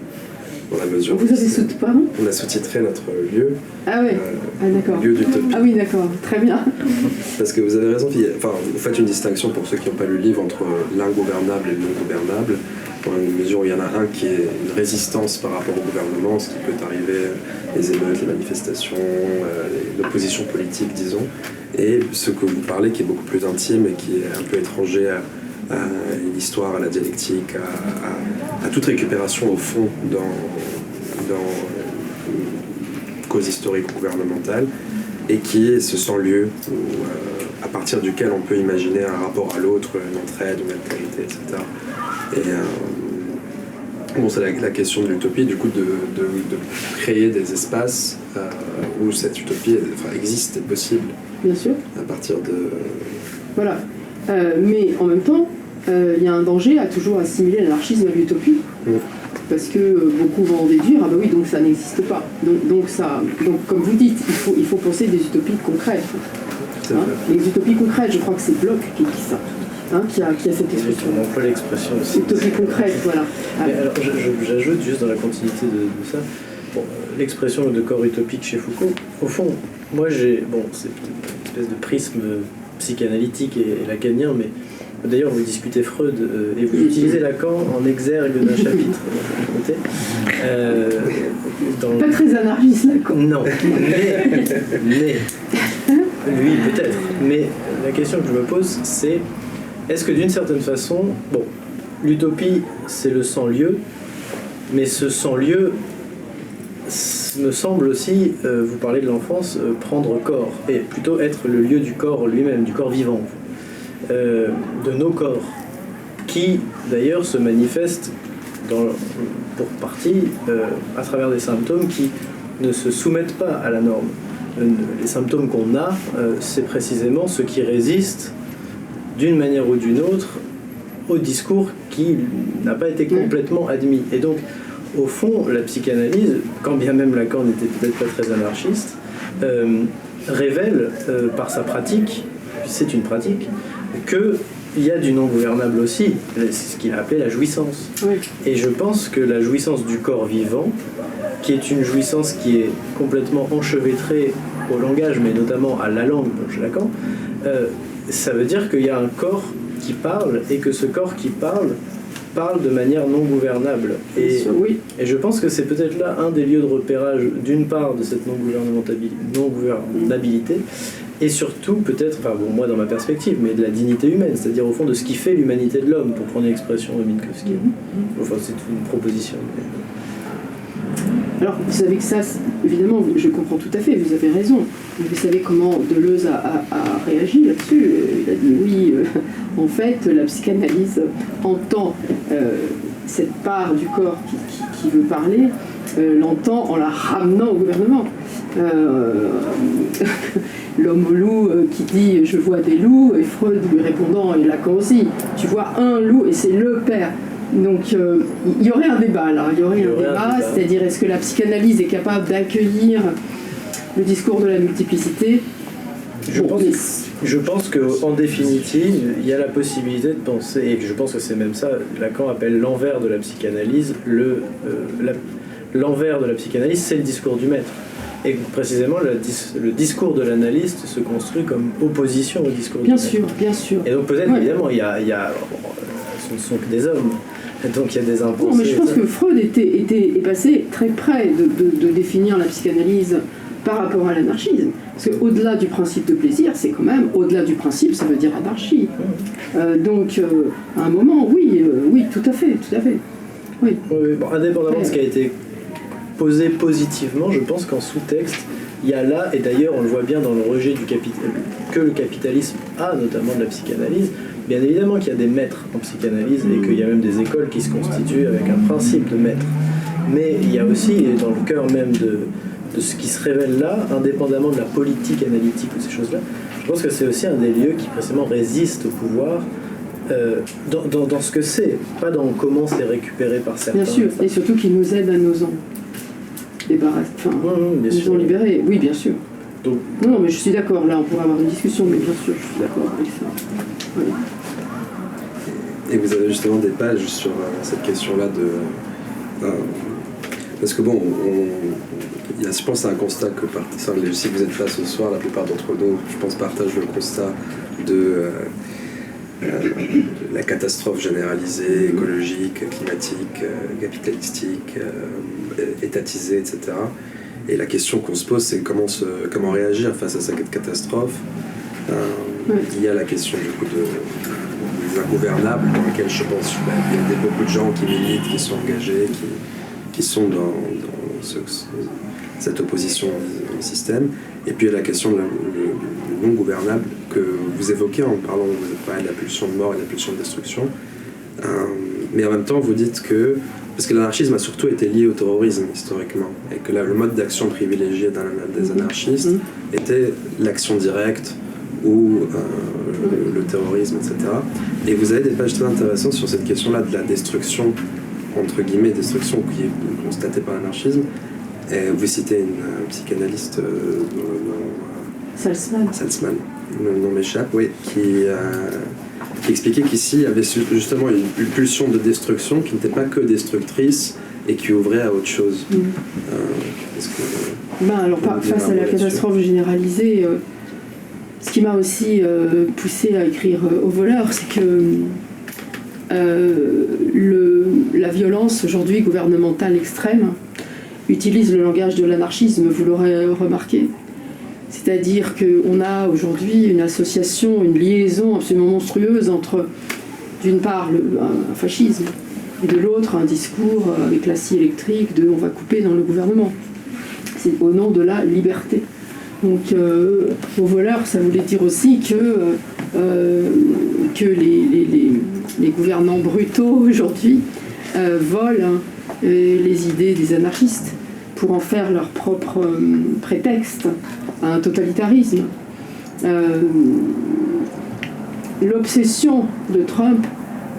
Dans la mesure vous avez sous-titré, pardon ? On a sous-titré notre lieu. Ah ouais. D'accord. Lieu d'utopie. Ah oui, d'accord. Très bien. Parce que vous avez raison. Vous faites une distinction pour ceux qui n'ont pas lu le livre entre l'ingouvernable et le non-gouvernable. Dans une mesure où il y en a un qui est une résistance par rapport au gouvernement, ce qui peut arriver, les émeutes, les manifestations, l'opposition politique, disons, et ce que vous parlez qui est beaucoup plus intime et qui est un peu étranger à l'histoire, à la dialectique, à toute récupération au fond dans une cause historique ou gouvernementale, et qui est ce sans-lieu à partir duquel on peut imaginer un rapport à l'autre, une entraide, une altérité, etc. Et bon, c'est la question de l'utopie, du coup, de créer des espaces où cette utopie existe, est possible. Bien sûr. À partir de... Voilà. Mais en même temps, il y a un danger à toujours assimiler l'anarchisme à l'utopie. Parce que beaucoup vont en déduire, ah bah oui, donc ça n'existe pas. Donc comme vous dites, il faut penser des utopies concrètes. Hein, les utopies concrètes, je crois que c'est Bloch qui dit ça. Hein, qui a cette expression. On emploie l'expression aussi. Utopie concrète, voilà. Mais alors, j'ajoute juste dans la continuité de ça, l'expression de corps utopique chez Foucault, au fond, moi c'est une espèce de prisme psychanalytique et lacanien, mais d'ailleurs vous discutez Freud et vous utilisez Lacan en exergue d'un chapitre. Pas très anarchiste Lacan. Non, mais lui peut-être. Mais la question que je me pose, c'est est-ce que d'une certaine façon, l'utopie c'est le sans-lieu, mais ce sans-lieu me semble aussi, vous parlez de l'enfance, prendre corps, et plutôt être le lieu du corps lui-même, du corps vivant, de nos corps, qui d'ailleurs se manifestent pour partie à travers des symptômes qui ne se soumettent pas à la norme. Les symptômes qu'on a, c'est précisément ceux qui résistent d'une manière ou d'une autre au discours qui n'a pas été complètement admis. Et donc, au fond, la psychanalyse, quand bien même Lacan n'était peut-être pas très anarchiste, révèle par sa pratique, c'est une pratique, qu'il y a du non-gouvernable aussi, c'est ce qu'il a appelé la jouissance. Oui. Et je pense que la jouissance du corps vivant, qui est une jouissance qui est complètement enchevêtrée au langage, mais notamment à la langue, chez Lacan, ça veut dire qu'il y a un corps qui parle, et que ce corps qui parle de manière non gouvernable. Et je pense que c'est peut-être là un des lieux de repérage, d'une part, de cette non-gouvernabilité, et surtout peut-être, moi dans ma perspective, mais de la dignité humaine, c'est-à-dire au fond de ce qui fait l'humanité de l'homme, pour prendre l'expression de Minkowski. Enfin, c'est une proposition. Alors, vous savez que ça, évidemment, je comprends tout à fait, vous avez raison. Vous savez comment Deleuze a réagi là-dessus. Il a dit oui, en fait, la psychanalyse entend cette part du corps qui veut parler, l'entend en la ramenant au gouvernement. L'homme au loup qui dit « je vois des loups », et Freud lui répondant, et Lacan aussi, « tu vois un loup et c'est le père ». Donc il y aurait un débat là, c'est-à-dire est-ce que la psychanalyse est capable d'accueillir le discours de la multiplicité? Je pense qu'en définitive, il y a la possibilité de penser, et je pense que c'est même ça, Lacan appelle l'envers de la psychanalyse, l'envers de la psychanalyse, c'est le discours du maître. Et précisément, le discours de l'analyste se construit comme opposition au discours du maître. Bien sûr. Et donc peut-être, évidemment, il y a ce ne sont que des hommes. Donc il y a des impensés. Non, mais je pense que Freud est passé très près de définir la psychanalyse par rapport à l'anarchisme. Parce qu'au-delà du principe de plaisir, c'est quand même, au-delà du principe, ça veut dire anarchie. Donc, à un moment, oui, tout à fait. Oui. Bon, indépendamment de ce qui a été posé positivement, je pense qu'en sous-texte, il y a là, et d'ailleurs on le voit bien dans le rejet que le capitalisme a, notamment de la psychanalyse, bien évidemment qu'il y a des maîtres en psychanalyse et qu'il y a même des écoles qui se constituent avec un principe de maître. Mais il y a aussi, dans le cœur même de ce qui se révèle là, indépendamment de la politique analytique ou ces choses-là, je pense que c'est aussi un des lieux qui précisément résiste au pouvoir dans ce que c'est, pas dans comment c'est récupéré par certains. Bien sûr, et surtout qui nous aide à nous en débarrasser, nous en libérer. Oui, bien sûr. Donc, non, mais je suis d'accord, là on pourrait avoir une discussion, mais bien sûr, je suis d'accord avec ça. Oui. Et vous avez justement des pages sur cette question-là parce que bon, il y a, je pense, un constat que si vous êtes là ce soir, la plupart d'entre nous, je pense, partagent le constat de la catastrophe généralisée, écologique, climatique, capitalistique, étatisée, etc. Et la question qu'on se pose, c'est comment réagir face à cette catastrophe. Il y a la question du coup des ingouvernables, dans laquelle je pense il y a beaucoup de gens qui militent, qui sont engagés, qui sont dans cette opposition au système. Et puis il y a la question du non gouvernable que vous évoquez en parlant de la pulsion de mort et de la pulsion de destruction. Mais en même temps, vous dites que parce que l'anarchisme a surtout été lié au terrorisme historiquement, et que le mode d'action privilégié des anarchistes était l'action directe ou le terrorisme, etc. Et vous avez des pages très intéressantes sur cette question-là de la destruction, entre guillemets, destruction qui est constatée par l'anarchisme. Et vous citez une psychanalyste, Salzman, le nom m'échappe, oui, qui expliquait qu'ici il y avait justement une pulsion de destruction qui n'était pas que destructrice et qui ouvrait à autre chose. Alors, face à la catastrophe généralisée, ce qui m'a aussi poussé à écrire Au voleur, c'est que la violence aujourd'hui gouvernementale extrême utilise le langage de l'anarchisme, vous l'aurez remarqué. C'est-à-dire qu'on a aujourd'hui une association, une liaison absolument monstrueuse entre, d'une part, un fascisme, et de l'autre, un discours avec la scie électrique de « on va couper dans le gouvernement ». C'est au nom de la liberté. Donc, au voleur, ça voulait dire aussi que les gouvernants brutaux aujourd'hui volent les idées des anarchistes pour en faire leur propre prétexte à un totalitarisme. L'obsession de Trump,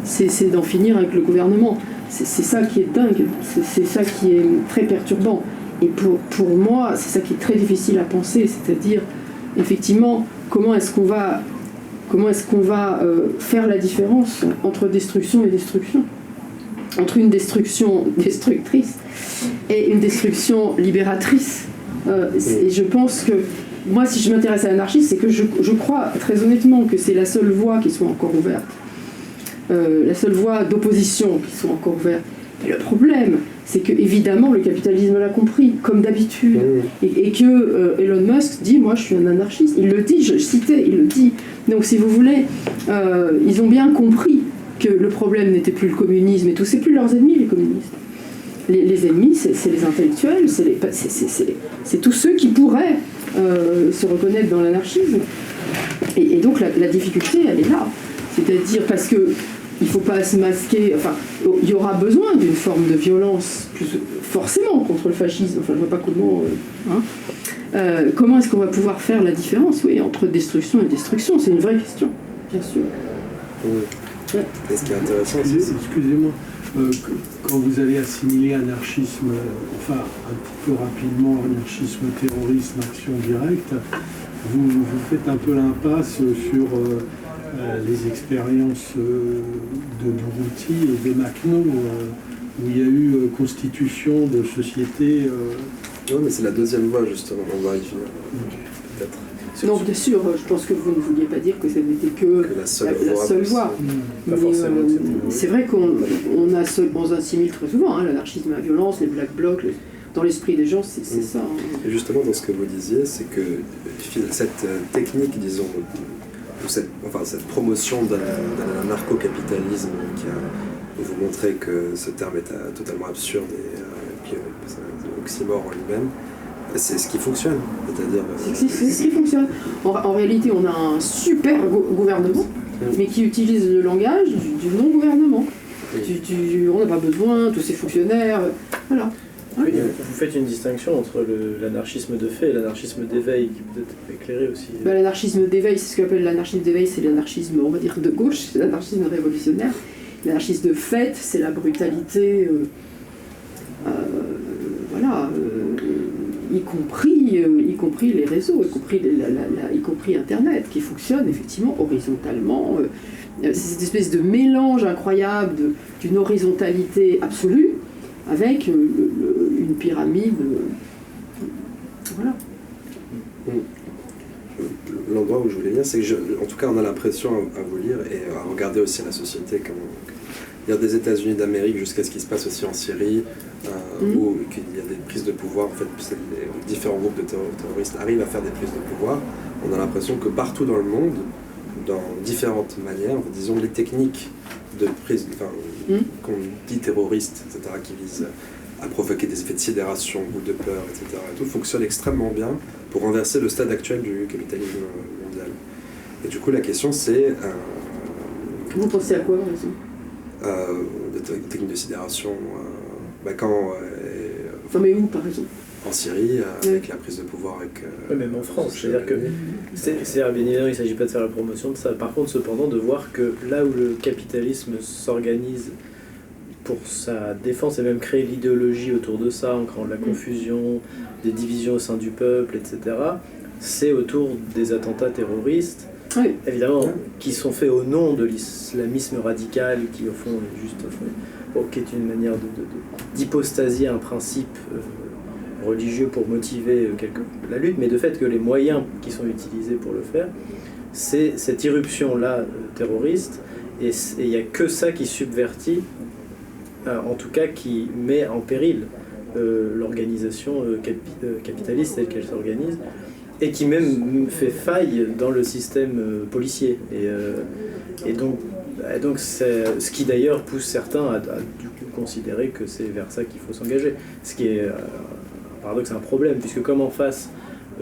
c'est d'en finir avec le gouvernement. C'est ça qui est dingue, c'est ça qui est très perturbant. Et pour moi, c'est ça qui est très difficile à penser, c'est-à-dire, effectivement, comment est-ce qu'on va faire la différence entre destruction et destruction, entre une destruction destructrice et une destruction libératrice. Et je pense que moi, si je m'intéresse à l'anarchisme, c'est que je crois très honnêtement que c'est la seule voie qui soit encore ouverte. La seule voie d'opposition qui soit encore ouverte. Et le problème, c'est que évidemment le capitalisme l'a compris, comme d'habitude, et que Elon Musk dit, moi je suis un anarchiste. Il le dit, je citais, il le dit. Donc si vous voulez, ils ont bien compris que le problème n'était plus le communisme et tout, c'est plus leurs ennemis les communistes. Les ennemis, c'est les intellectuels, c'est tous ceux qui pourraient se reconnaître dans l'anarchisme. Et donc la difficulté, elle est là. C'est-à-dire parce que il ne faut pas se masquer, enfin, il y aura besoin d'une forme de violence, forcément, contre le fascisme, enfin, je ne vois pas comment... comment est-ce qu'on va pouvoir faire la différence, oui, entre destruction et destruction? C'est une vraie question, bien sûr. Oui. Et ce qui est intéressant, c'est... Excusez-moi, quand vous allez assimiler anarchisme, enfin, un petit peu rapidement, anarchisme, terrorisme, action directe, vous faites un peu l'impasse sur... les expériences de Buruti et de Makhno, où il y a eu constitution de sociétés. Oui, mais c'est la deuxième voie, justement, on va y venir, peut-être. Non, bien sûr, je pense que vous ne vouliez pas dire que ça n'était que la seule voie. Pas forcément. C'est vrai qu'on assimile très souvent l'anarchisme à la violence, les black blocs, dans l'esprit des gens, c'est ça. Et justement, dans ce que vous disiez, c'est que cette technique, disons, cette promotion d'un narco-capitalisme qui vous montrait que ce terme est totalement absurde et puis c'est un oxymore en lui-même, c'est ce qui fonctionne. C'est-à-dire, c'est ce qui fonctionne. En réalité, on a un super gouvernement, mais qui utilise le langage du non-gouvernement. On n'a pas besoin, tous ces fonctionnaires, voilà. Oui, vous faites une distinction entre l'anarchisme de fait et l'anarchisme d'éveil, qui peut être éclairé aussi. L'anarchisme d'éveil, c'est ce qu'on appelle l'anarchisme d'éveil, c'est l'anarchisme, on va dire, de gauche, c'est l'anarchisme révolutionnaire. L'anarchisme de fait, c'est la brutalité, voilà, y compris les réseaux, y compris Internet, qui fonctionne effectivement horizontalement. C'est cette espèce de mélange incroyable d'une horizontalité absolue, avec une pyramide, voilà. L'endroit où je voulais venir, c'est que, en tout cas, on a l'impression à vous lire et à regarder aussi la société, il y a des États-Unis d'Amérique jusqu'à ce qui se passe aussi en Syrie, où il y a des prises de pouvoir, en fait, les différents groupes de terroristes arrivent à faire des prises de pouvoir. On a l'impression que partout dans le monde, dans différentes manières, disons les techniques de prise, qu'on dit terroristes, etc., qui visent à provoquer des effets de sidération ou de peur, etc., et tout fonctionne extrêmement bien pour renverser le stade actuel du capitalisme mondial. Et du coup, la question c'est... Vous pensez à quoi, par exemple des techniques de sidération, mais où, par exemple? En Syrie, avec la prise de pouvoir avec... Oui, même en France, c'est-à-dire que... C'est-à-dire, bien évidemment, il ne s'agit pas de faire la promotion de ça. Par contre, cependant, de voir que là où le capitalisme s'organise pour sa défense et même créer l'idéologie autour de ça, en créant de la confusion, des divisions au sein du peuple, etc., c'est autour des attentats terroristes, évidemment, qui sont faits au nom de l'islamisme radical, qui, au fond, est juste... qui est une manière d'hypostasier un principe... religieux pour motiver la lutte, mais de fait que les moyens qui sont utilisés pour le faire, c'est cette irruption-là terroriste, et il n'y a que ça qui subvertit, en tout cas qui met en péril l'organisation capitaliste telle qu'elle s'organise, et qui même fait faille dans le système policier. Et donc c'est ce qui d'ailleurs pousse certains à du coup considérer que c'est vers ça qu'il faut s'engager. Ce qui est paradoxe, c'est un problème, puisque comme en face,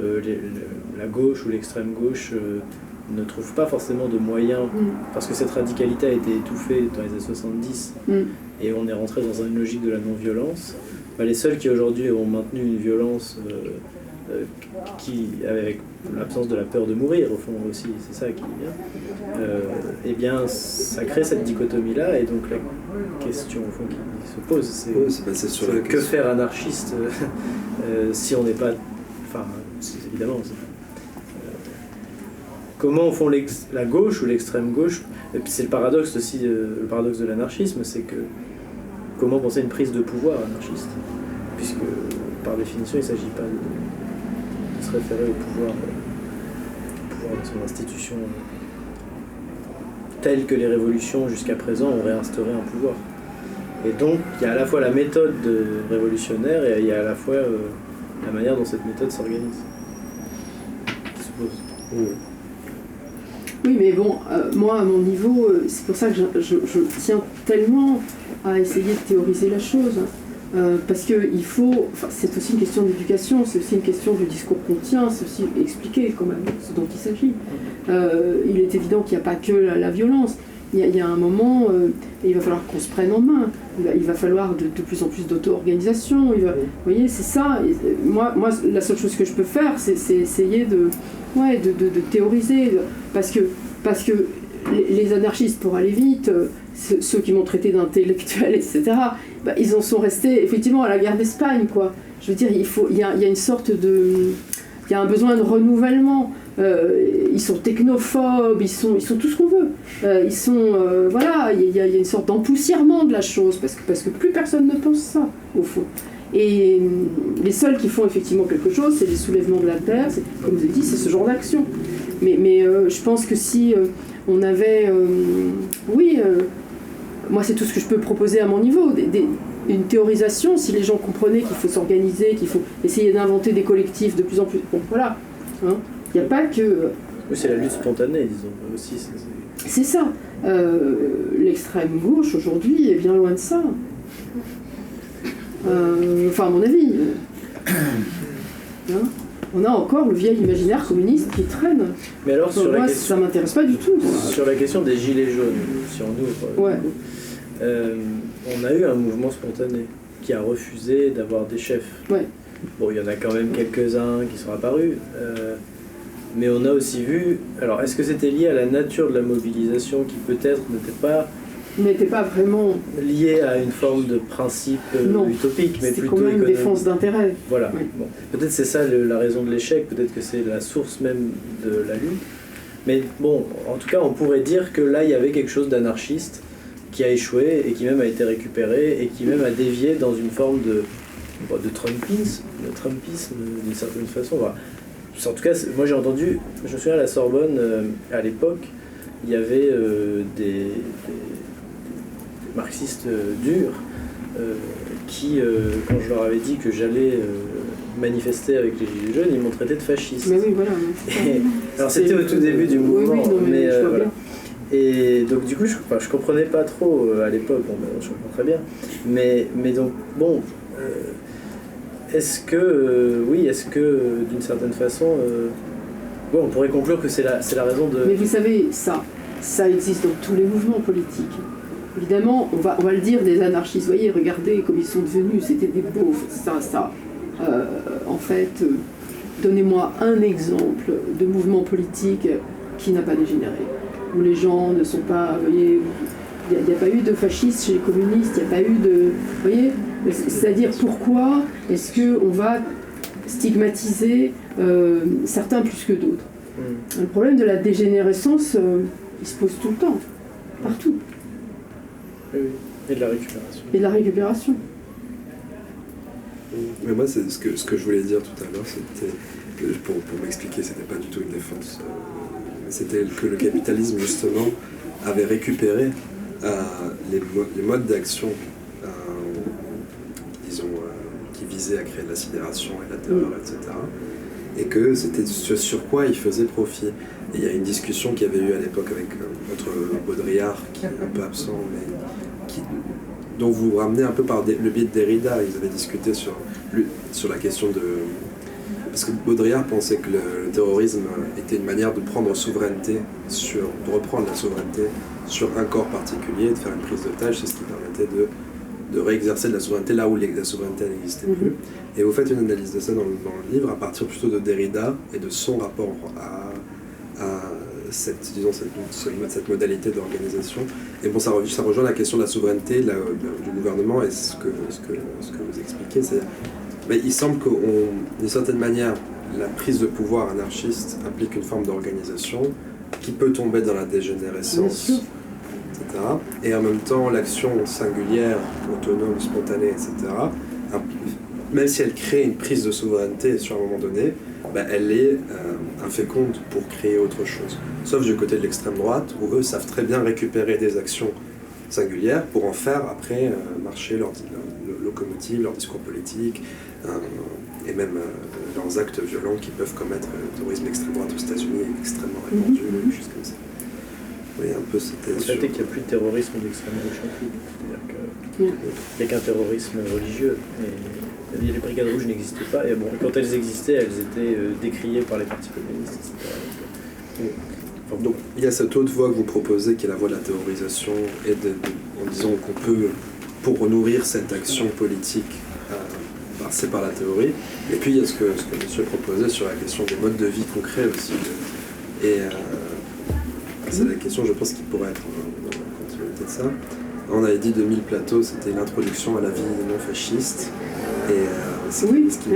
la gauche ou l'extrême gauche ne trouve pas forcément de moyens, parce que cette radicalité a été étouffée dans les années 70, et on est rentré dans une logique de la non-violence, les seuls qui aujourd'hui ont maintenu une violence avec l'absence de la peur de mourir, au fond aussi, c'est ça qui vient, eh bien ça crée cette dichotomie-là, et donc la question au fond qui se pose, c'est que faire anarchiste si on n'est pas... Enfin, évidemment, comment au fond la gauche ou l'extrême gauche, et puis c'est le paradoxe aussi, le paradoxe de l'anarchisme, c'est que comment penser une prise de pouvoir anarchiste, puisque par définition il ne s'agit pas de se référer au pouvoir de son institution, tel que les révolutions jusqu'à présent ont réinstauré un pouvoir. Et donc, il y a à la fois la méthode révolutionnaire et il y a à la fois la manière dont cette méthode s'organise, qui se pose. Oui, mais bon, moi, à mon niveau, c'est pour ça que je tiens tellement à essayer de théoriser la chose. Parce que il faut, c'est aussi une question d'éducation, c'est aussi une question du discours qu'on tient, c'est aussi expliquer quand même ce dont il s'agit. Il est évident qu'il n'y a pas que la violence. Il y a un moment, il va falloir qu'on se prenne en main. Il va falloir de plus en plus d'auto-organisation. Vous voyez, c'est ça. Moi, la seule chose que je peux faire, c'est essayer de théoriser. Parce que les anarchistes, pour aller vite, ceux qui m'ont traité d'intellectuel, etc., ils en sont restés effectivement à la guerre d'Espagne, quoi. Je veux dire, il y a une sorte de... Il y a un besoin de renouvellement. Ils sont technophobes, ils sont tout ce qu'on veut. Voilà, il y a une sorte d'empoussièrement de la chose, parce que plus personne ne pense ça, au fond. Et les seuls qui font effectivement quelque chose, c'est les soulèvements de la terre, comme vous avez dit, c'est ce genre d'action. Mais je pense que si on avait... moi c'est tout ce que je peux proposer à mon niveau, une théorisation, si les gens comprenaient qu'il faut s'organiser, qu'il faut essayer d'inventer des collectifs de plus en plus... Bon, voilà. Hein. Il n'y a pas que... Oui, c'est la lutte spontanée, disons, aussi. C'est ça. L'extrême gauche, aujourd'hui, est bien loin de ça. Enfin, à mon avis. Hein, on a encore le vieil imaginaire communiste qui traîne. Mais alors, sur moi, ça m'intéresse pas du tout. Sur la question des gilets jaunes, si on ouvre... Ouais. On a eu un mouvement spontané qui a refusé d'avoir des chefs. Ouais. Bon, il y en a quand même quelques-uns qui sont apparus, mais on a aussi vu... Alors, est-ce que c'était lié à la nature de la mobilisation qui peut-être n'était pas vraiment lié à une forme de principe utopique, mais plutôt quand même économique. Une défense d'intérêt. Voilà. Oui. Bon. Peut-être c'est ça la raison de l'échec, peut-être que c'est la source même de la lutte. Mais bon, en tout cas, on pourrait dire que là, il y avait quelque chose d'anarchiste qui a échoué et qui même a été récupéré et qui même a dévié dans une forme de trumpisme d'une certaine façon. Voilà. En tout cas, moi j'ai entendu, je me souviens à la Sorbonne, à l'époque, il y avait des marxistes durs qui, quand je leur avais dit que j'allais manifester avec les Gilets jaunes, ils m'ont traité de fasciste. Mais oui, voilà. Alors c'était au tout début du mouvement, oui, mais je vois voilà. bien. Et donc du coup, je comprenais pas trop à l'époque, bon, je comprends très bien, mais donc, bon, est-ce que d'une certaine façon, on pourrait conclure que c'est la raison de... Mais vous savez, ça existe dans tous les mouvements politiques. Évidemment, on va le dire des anarchistes, voyez, regardez comme ils sont devenus, c'était des beaufs, en fait, donnez-moi un exemple de mouvement politique qui n'a pas dégénéré, où les gens ne sont pas, vous voyez, il n'y a pas eu de fascistes chez les communistes, il n'y a pas eu de... Vous voyez, c'est-à-dire pourquoi est-ce qu'on va stigmatiser certains plus que d'autres. Le problème de la dégénérescence, il se pose tout le temps, partout. Oui, et de la récupération. Et de la récupération. Mais moi, c'est ce que je voulais dire tout à l'heure, c'était, pour m'expliquer, c'était pas du tout une défense, c'était que le capitalisme, justement, avait récupéré les modes d'action, disons, qui visaient à créer de la sidération et de la terreur, etc. Et que c'était sur quoi il faisait profit. Et il y a une discussion qu'il y avait eu à l'époque avec notre Baudrillard, qui est un peu absent, mais dont vous vous ramenez un peu par le biais de Derrida. Ils avaient discuté sur la question de... Parce que Baudrillard pensait que le terrorisme était une manière de prendre souveraineté, de reprendre la souveraineté sur un corps particulier, de faire une prise d'otage, c'est ce qui permettait de réexercer de la souveraineté là où la souveraineté n'existait plus. Et vous faites une analyse de ça dans le livre, à partir plutôt de Derrida et de son rapport à cette modalité d'organisation. Et bon, ça rejoint la question de la souveraineté du gouvernement et ce que vous expliquez. Mais il semble que, d'une certaine manière, la prise de pouvoir anarchiste implique une forme d'organisation qui peut tomber dans la dégénérescence, etc. Et en même temps, l'action singulière, autonome, spontanée, etc., même si elle crée une prise de souveraineté sur un moment donné, elle est inféconde pour créer autre chose. Sauf du côté de l'extrême droite, où eux savent très bien récupérer des actions singulières pour en faire après marcher leur locomotive, leur discours politique, et même leurs actes violents qu'ils peuvent commettre. Le terrorisme extrême droite aux États-Unis est extrêmement répandu, des choses comme ça. Oui, un peu c'était. Le fait est qu'il n'y a plus de terrorisme d'extrême gauche non plus. C'est-à-dire qu'il n'y a qu'un terrorisme religieux. Et les brigades rouges n'existaient pas. Et bon, quand elles existaient, elles étaient décriées par les partis communistes, etc. Donc il y a cette autre voie que vous proposez, qui est la voie de la théorisation, et en disant qu'on peut, pour nourrir cette action politique, passer par la théorie. Et puis il y a ce que monsieur proposait sur la question des modes de vie concrets aussi. C'est la question, je pense, qui pourrait être dans la continuité de ça. On avait dit 2000 plateaux, c'était l'introduction à la vie non fasciste. Et c'est ce qui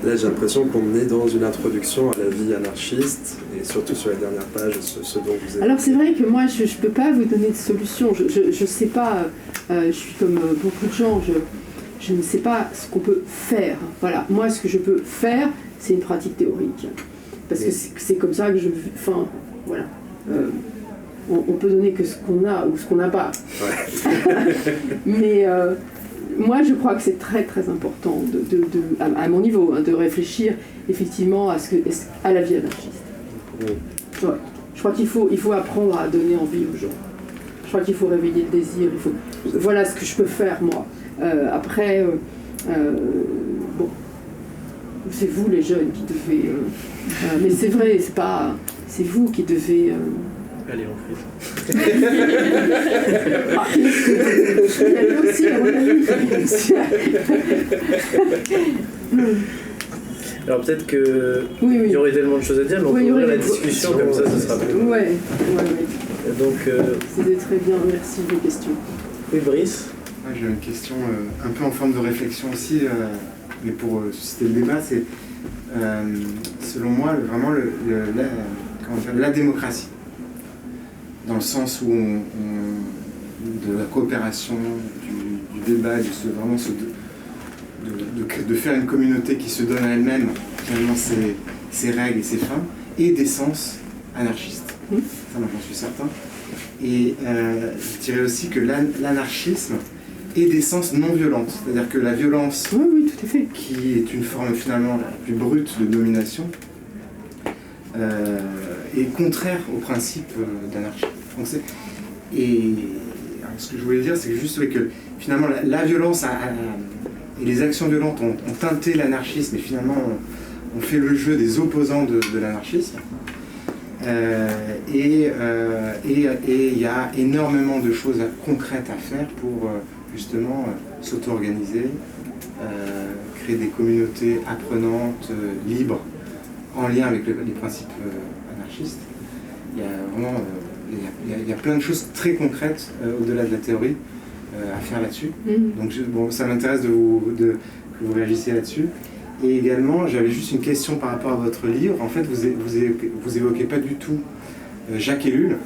là, j'ai l'impression qu'on est dans une introduction à la vie anarchiste, et surtout sur les dernières pages, ce dont vous avez... Alors c'est vrai que moi, je ne peux pas vous donner de solution. Je sais pas, je suis comme beaucoup de gens, je ne sais pas ce qu'on peut faire. Voilà, moi, ce que je peux faire, c'est une pratique théorique. Parce que c'est comme ça que je... Enfin, voilà. On peut donner que ce qu'on a ou ce qu'on n'a pas. Ouais. Mais moi, je crois que c'est très très important, à mon niveau, de réfléchir effectivement à la vie anarchiste. Ouais. Je crois qu'il faut apprendre à donner envie aux gens. Je crois qu'il faut réveiller le désir. Voilà ce que je peux faire, moi. Après, bon, c'est vous les jeunes qui devez... mais c'est vrai, c'est vous qui devez... Allez, on fait. Il y a aussi, à mon avis. Alors peut-être que il y aurait tellement de choses à dire, mais on peut ouvrir la discussion, comme ça sera plus... Ouais. Donc... C'était très bien, merci des questions. Oui, Brice. J'ai une question un peu en forme de réflexion aussi, mais pour susciter le débat, c'est selon moi vraiment la démocratie. Dans le sens où de la coopération, du débat, de faire une communauté qui se donne à elle-même finalement ses règles et ses fins, et d'essence anarchiste. Ça, j'en suis certain. Et je dirais aussi que l'anarchisme est d'essence non violente. C'est-à-dire que la violence, oui, tout à fait, qui est une forme finalement la plus brute de domination, est contraire au principe d'anarchie. Et alors, ce que je voulais dire, c'est juste que finalement la violence et les actions violentes ont teinté l'anarchisme, et finalement on fait le jeu des opposants de l'anarchisme. Et il y a énormément de choses concrètes à faire pour justement s'auto-organiser, créer des communautés apprenantes, libres, en lien avec les principes anarchistes. Il y a vraiment il y a plein de choses très concrètes au-delà de la théorie à faire là-dessus. Donc ça m'intéresse que vous réagissiez là-dessus. Et également, j'avais juste une question par rapport à votre livre. En fait, vous évoquez pas du tout Jacques Ellul,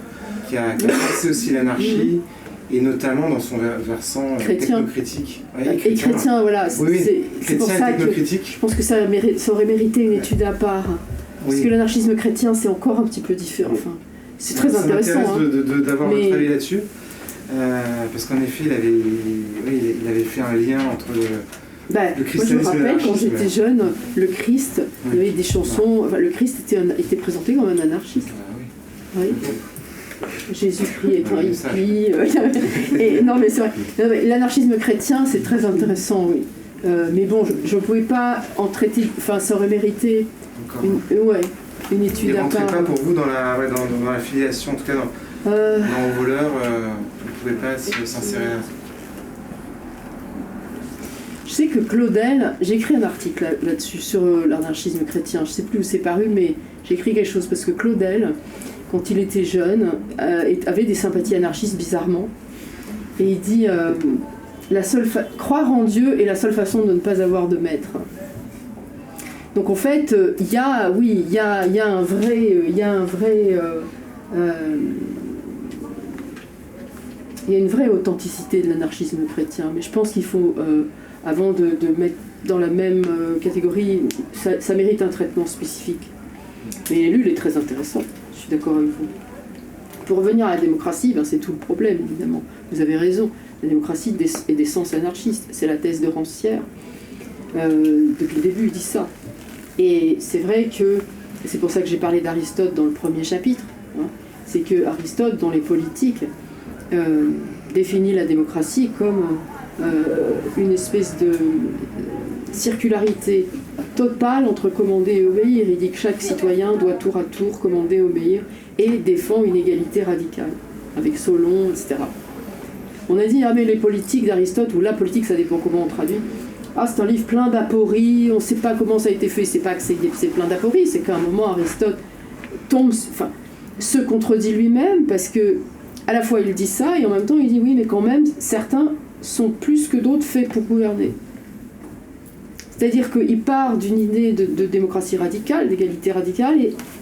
qui a pensé aussi l'anarchie, et notamment dans son versant technocritique. Ouais, et chrétien, voilà. C'est pour ça que je pense que ça aurait mérité une étude à part. Parce que l'anarchisme chrétien, c'est encore un petit peu différent. Enfin, c'est très intéressant. Ça m'intéresse d'avoir votre avis là-dessus. Parce qu'en effet, il avait fait un lien entre le christianisme. Moi, je me rappelle, quand j'étais jeune, le Christ, il y avait des chansons. Enfin, le Christ était présenté comme un anarchiste. Oui. Jésus-Christ est un hippie. Non, mais c'est vrai. L'anarchisme chrétien, c'est très intéressant, oui. Mais bon, je ne pouvais pas en traiter. Enfin, ça aurait mérité une étude à part. Il ne rentrait pas pour vous dans la filiation, en tout cas dans Voleur, vous ne pouvez pas s'insérer là. Je sais que Claudel, j'ai écrit un article là-dessus sur l'anarchisme chrétien. Je ne sais plus où c'est paru, mais j'ai écrit quelque chose parce que Claudel, quand il était jeune, avait des sympathies anarchistes bizarrement. Et il dit croire en Dieu est la seule façon de ne pas avoir de maître. Donc en fait, il y a un vrai, il y a une vraie authenticité de l'anarchisme chrétien. Mais je pense qu'il faut, avant de mettre dans la même catégorie, ça mérite un traitement spécifique. Mais l'élu, il est très intéressant, je suis d'accord avec vous. Pour revenir à la démocratie, c'est tout le problème, évidemment. Vous avez raison, la démocratie est d'essence anarchiste, c'est la thèse de Rancière. Depuis le début, il dit ça. Et c'est vrai que, c'est pour ça que j'ai parlé d'Aristote dans le premier chapitre, hein, c'est que Aristote, dans les politiques, définit la démocratie comme une espèce de circularité totale entre commander et obéir. Il dit que chaque citoyen doit tour à tour commander et obéir et défend une égalité radicale, avec Solon, etc. On a dit, mais les politiques d'Aristote, ou la politique, ça dépend comment on traduit, c'est un livre plein d'apories, on ne sait pas comment ça a été fait, c'est pas que c'est plein d'apories, c'est qu'à un moment Aristote se contredit lui-même, parce que à la fois il dit ça, et en même temps il dit oui, mais quand même, certains sont plus que d'autres faits pour gouverner. C'est-à-dire qu'il part d'une idée de démocratie radicale, d'égalité radicale,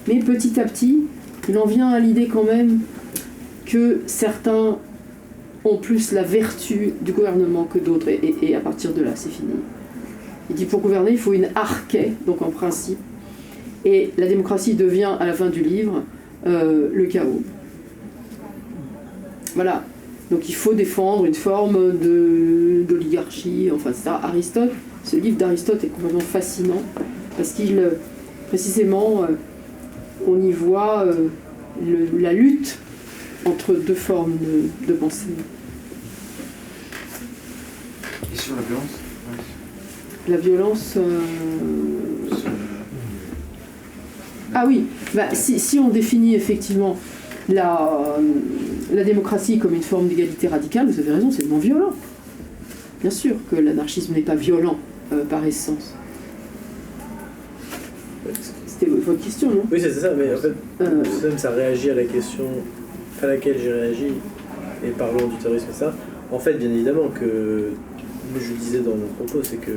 mais petit à petit, il en vient à l'idée quand même que certains ont plus la vertu du gouvernement que d'autres, et à partir de là, c'est fini. Il dit pour gouverner, il faut une arché, donc en principe, et la démocratie devient, à la fin du livre, le chaos. Voilà. Donc il faut défendre une forme d'oligarchie, enfin, etc. Aristote, ce livre d'Aristote est complètement fascinant, parce qu'il, précisément, on y voit la lutte entre deux formes de pensée. Et sur la violence ? La violence... Ah oui, si on définit effectivement la démocratie comme une forme d'égalité radicale, vous avez raison, c'est non violent. Bien sûr que l'anarchisme n'est pas violent par essence. C'était votre question, non ? Oui, c'est ça, mais en fait, même ça réagit à la question à laquelle j'ai réagi, et parlons du terrorisme et ça. En fait, bien évidemment que, je disais dans mon propos, c'est que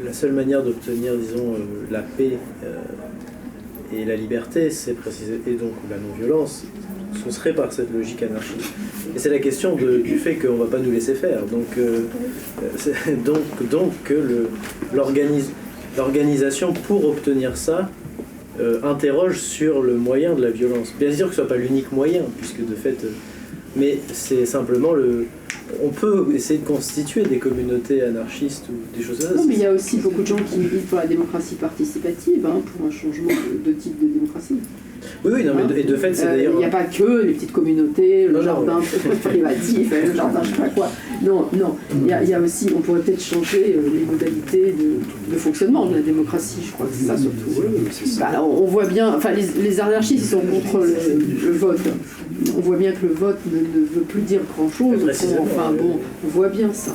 la seule manière d'obtenir, disons, la paix et la liberté, c'est précisément, et donc la non-violence, ce serait par cette logique anarchiste. Et c'est la question du fait qu'on ne va pas nous laisser faire. Donc que l'organisation, pour obtenir ça, interroge sur le moyen de la violence. Bien sûr que ce ne soit pas l'unique moyen, puisque de fait... mais c'est simplement on peut essayer de constituer des communautés anarchistes ou des choses comme ça. Non, mais il y a aussi beaucoup de gens qui militent pour la démocratie participative, pour un changement de type de démocratie. Oui, non, mais de fait, c'est d'ailleurs... Il n'y a pas que les petites communautés, le jardin privatif, le jardin je sais pas quoi. Non, il y a aussi, on pourrait peut-être changer les modalités de fonctionnement de la démocratie, je crois que c'est ça surtout. On voit bien, les anarchistes sont contre le vote. On voit bien que le vote ne veut plus dire grand-chose. On voit bien ça.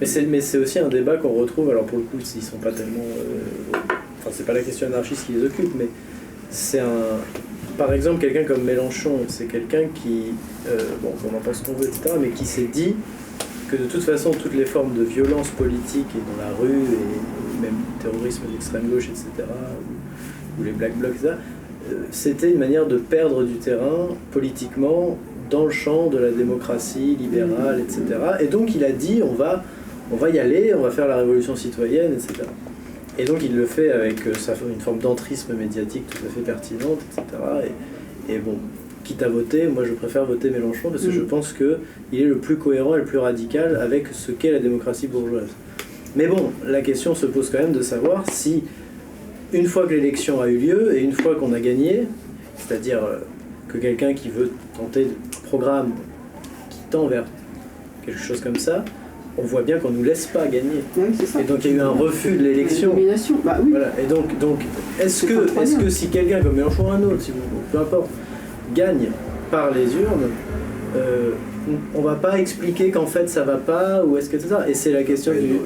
Mais c'est aussi un débat qu'on retrouve, alors pour le coup, s'ils sont pas tellement... c'est pas la question anarchiste qui les occupe, mais c'est par exemple, quelqu'un comme Mélenchon, c'est quelqu'un qui, on en pense qu'on veut, etc., mais qui s'est dit que de toute façon, toutes les formes de violence politique, et dans la rue, et même le terrorisme d'extrême gauche, etc., ou les black blocs, etc., c'était une manière de perdre du terrain politiquement dans le champ de la démocratie libérale, etc. Et donc il a dit, on va y aller, on va faire la révolution citoyenne, etc. Et donc il le fait avec une forme d'entrisme médiatique tout à fait pertinente, etc. Et bon, quitte à voter, moi je préfère voter Mélenchon parce que je pense qu'il est le plus cohérent et le plus radical avec ce qu'est la démocratie bourgeoise. Mais bon, la question se pose quand même de savoir si, une fois que l'élection a eu lieu et une fois qu'on a gagné, c'est-à-dire que quelqu'un qui veut tenter un programme qui tend vers quelque chose comme ça, on voit bien qu'on ne nous laisse pas gagner. Oui, c'est ça. Et donc il y a eu un refus de l'élection. Oui. Voilà. Et donc est-ce que si quelqu'un comme Mélenchon ou un autre, peu importe, gagne par les urnes, on va pas expliquer qu'en fait ça va pas, ou est-ce que c'est ça? Et c'est la question du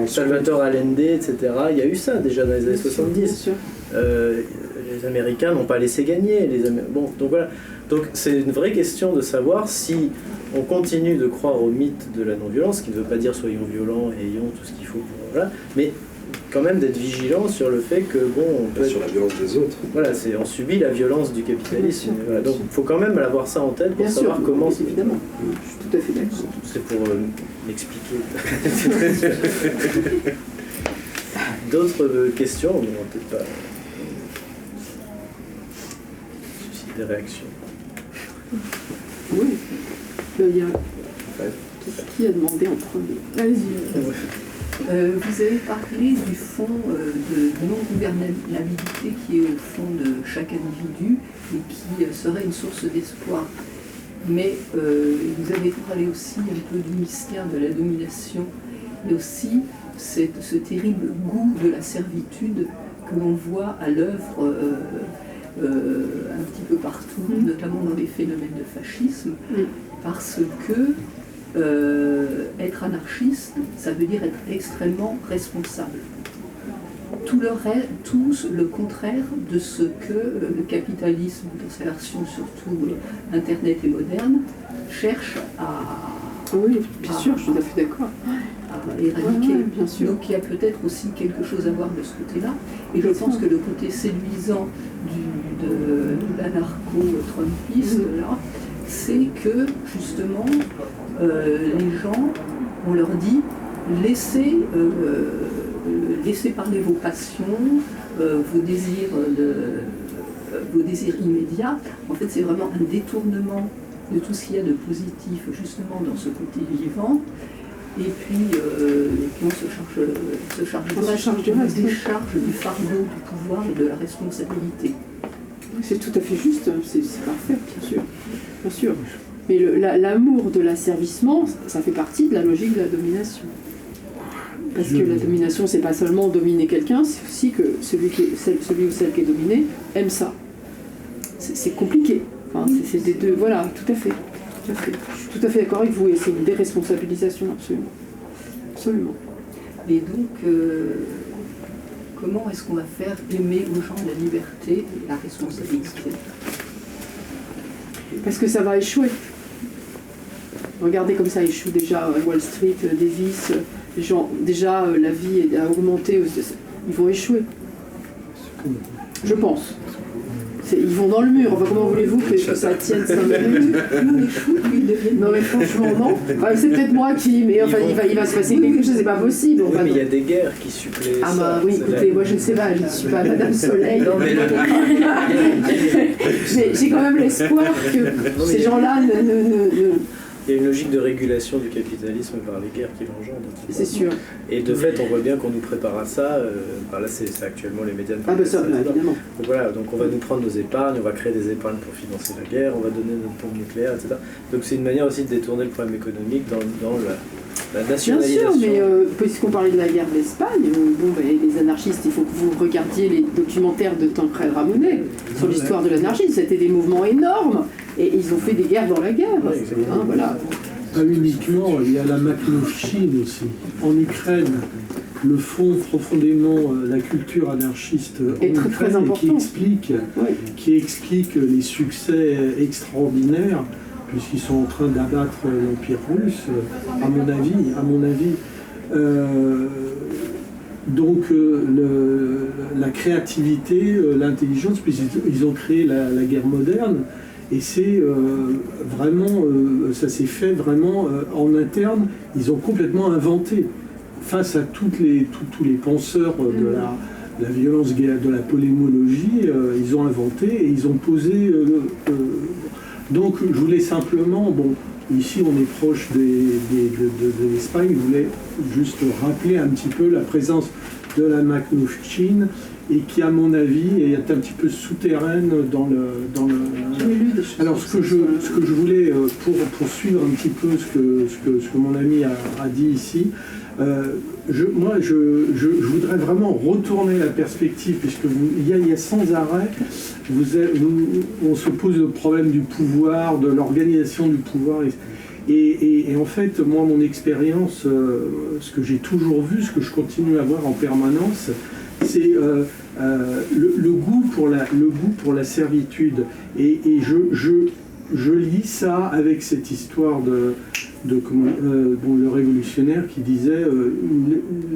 Salvatore Allende, etc. Il y a eu ça déjà dans les années 70. Les Américains n'ont pas laissé gagner. Donc voilà. Donc c'est une vraie question de savoir si on continue de croire au mythe de la non-violence, ce qui ne veut pas dire soyons violents et ayons tout ce qu'il faut pour... Voilà. Mais quand même d'être vigilant sur le fait que on peut sur la violence des autres. Voilà, on subit la violence du capitalisme. Voilà. Donc il faut quand même avoir ça en tête pour savoir comment... Évidemment, je suis tout à fait d'accord. C'est pour m'expliquer. D'autres questions? On va peut-être pas susciter des réactions. Oui. Il y a... Qui a demandé en premier? Allez-y. Vous avez parlé du fond de non-gouvernabilité qui est au fond de chaque individu et qui serait une source d'espoir. Mais vous avez parlé aussi un peu du mystère de la domination et aussi ce terrible goût de la servitude que l'on voit à l'œuvre un petit peu partout, notamment dans les phénomènes de fascisme, parce que être anarchiste, ça veut dire être extrêmement responsable. Tout le contraire de ce que le capitalisme, dans sa version surtout Internet et moderne, cherche à... Oui, bien sûr, je suis tout à fait d'accord. À éradiquer. Bien sûr. Donc il y a peut-être aussi quelque chose à voir de ce côté-là. Et je pense que le côté séduisant de l'anarcho-trumpisme, là, c'est que justement, les gens, on leur dit, laissez parler vos passions, vos désirs immédiats. En fait, c'est vraiment un détournement de tout ce qu'il y a de positif, justement, dans ce côté vivant. Et puis on se charge du fardeau du pouvoir et de la responsabilité. C'est tout à fait juste, c'est parfait, bien sûr. Bien sûr. Mais l'amour de l'asservissement, ça fait partie de la logique de la domination. Parce que la domination, c'est pas seulement dominer quelqu'un, c'est aussi que celui ou celle qui est dominé aime ça. C'est compliqué. Enfin, c'est des deux. Voilà, tout à fait. Je suis tout à fait d'accord avec vous, et c'est une déresponsabilisation, absolument. Absolument. Et donc, comment est-ce qu'on va faire aimer aux gens la liberté et la responsabilité? Parce que ça va échouer. Regardez comme ça échoue déjà Wall Street, Davis, les gens, déjà la vie a augmenté, ils vont échouer. Je pense. Ils vont dans le mur. Enfin, comment voulez-vous que ça tienne 5 minutes? Non mais franchement non. Enfin, c'est peut-être moi qui. Mais enfin il va se passer quelque chose, c'est pas possible. Oui, mais il y a des guerres qui suppléent. Ah bah oui, écoutez, moi je ne sais pas, je ne suis pas Madame Soleil. Non, mais mais j'ai quand même l'espoir que ces gens-là ne... Il y a une logique de régulation du capitalisme par les guerres qui l'engendrent. C'est sûr. Et de fait, on voit bien qu'on nous prépare à ça. Là, c'est actuellement les médias. Ah ben ça, évidemment. Donc voilà, donc on va nous prendre nos épargnes, on va créer des épargnes pour financer la guerre, on va donner notre pompe nucléaire, etc. Donc c'est une manière aussi de détourner le problème économique dans la nationalisation. Bien sûr, mais puisqu'on parlait de la guerre d'Espagne, les anarchistes, il faut que vous regardiez les documentaires de Tancred Ramonet sur l'histoire de l'anarchisme. C'était des mouvements énormes. Et ils ont fait des guerres dans la guerre. Voilà. Pas uniquement, il y a la Makhnovchine aussi. En Ukraine, le fond profondément la culture anarchiste en Ukraine qui explique les succès extraordinaires, puisqu'ils sont en train d'abattre l'Empire russe, à mon avis. Donc la créativité, l'intelligence, puisqu'ils ont créé la guerre moderne. Et c'est vraiment, ça s'est fait vraiment en interne. Ils ont complètement inventé, face à tous les penseurs de la violence, de la polémologie, ils ont inventé et ils ont posé. Donc je voulais simplement, ici on est proche de l'Espagne, je voulais juste rappeler un petit peu la présence de la Makhnovchine, et qui, à mon avis, est un petit peu souterraine dans le... Alors, ce que je voulais, pour suivre un petit peu ce que mon ami a dit ici, je voudrais vraiment retourner la perspective, puisque il y a sans arrêt, on se pose le problème du pouvoir, de l'organisation du pouvoir, et en fait, moi, mon expérience, ce que j'ai toujours vu, ce que je continue à voir en permanence, c'est le goût pour la servitude. Et je lis ça avec cette histoire le révolutionnaire qui disait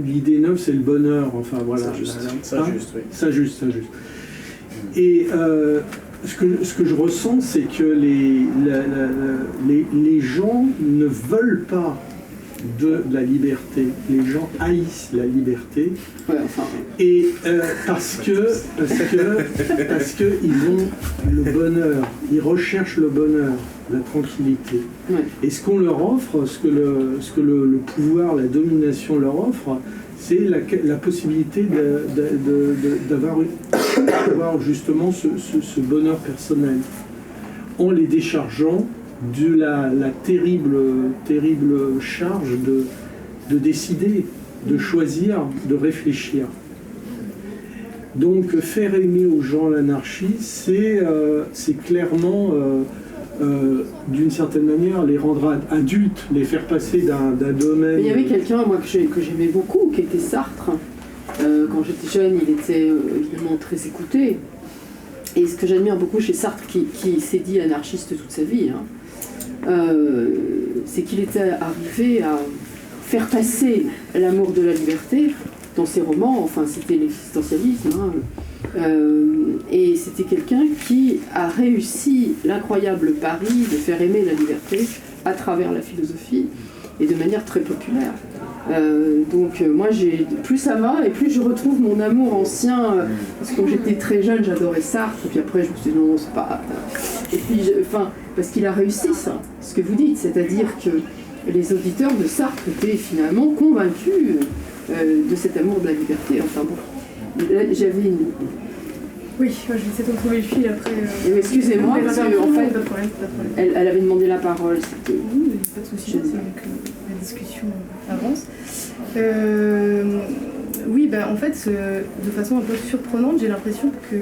l'idée neuve c'est le bonheur. Enfin voilà. Ça juste. Et ce que je ressens, c'est que les gens ne veulent pas de la liberté. Les gens haïssent la liberté. Ouais, enfin, Et parce que ils ont le bonheur, ils recherchent le bonheur, la tranquillité. ouais. Et ce qu'on leur offre, ce que le pouvoir, la domination leur offre, c'est la possibilité d'avoir justement ce bonheur personnel, en les déchargeant de la terrible charge de décider, de choisir, de réfléchir. Donc faire aimer aux gens l'anarchie, c'est clairement, d'une certaine manière, les rendre adultes, les faire passer d'un domaine... Mais il y avait quelqu'un, moi, que j'aimais beaucoup, qui était Sartre. Quand j'étais jeune, il était évidemment très écouté. Et ce que j'admire beaucoup chez Sartre, qui s'est dit anarchiste toute sa vie, hein, c'est qu'il était arrivé à faire passer l'amour de la liberté dans ses romans. Enfin, c'était l'existentialisme. Hein, et c'était quelqu'un qui a réussi l'incroyable pari de faire aimer la liberté à travers la philosophie et de manière très populaire. Donc moi, plus ça va et plus je retrouve mon amour ancien, parce que quand j'étais très jeune, j'adorais Sartre, et puis après je me suis dit non, c'est pas... Et puis, parce qu'il a réussi ça, ce que vous dites, c'est-à-dire que les auditeurs de Sartre étaient finalement convaincus de cet amour de la liberté. Enfin bon, là, j'avais une... Oui, moi je vais essayer de retrouver le fil après. Excusez-moi, parce qu'en fait, pas de problème, pas de problème. elle avait demandé la parole. C'était... Oui, pas de souci, c'est que la discussion avance. Oui, en fait, de façon un peu surprenante, j'ai l'impression que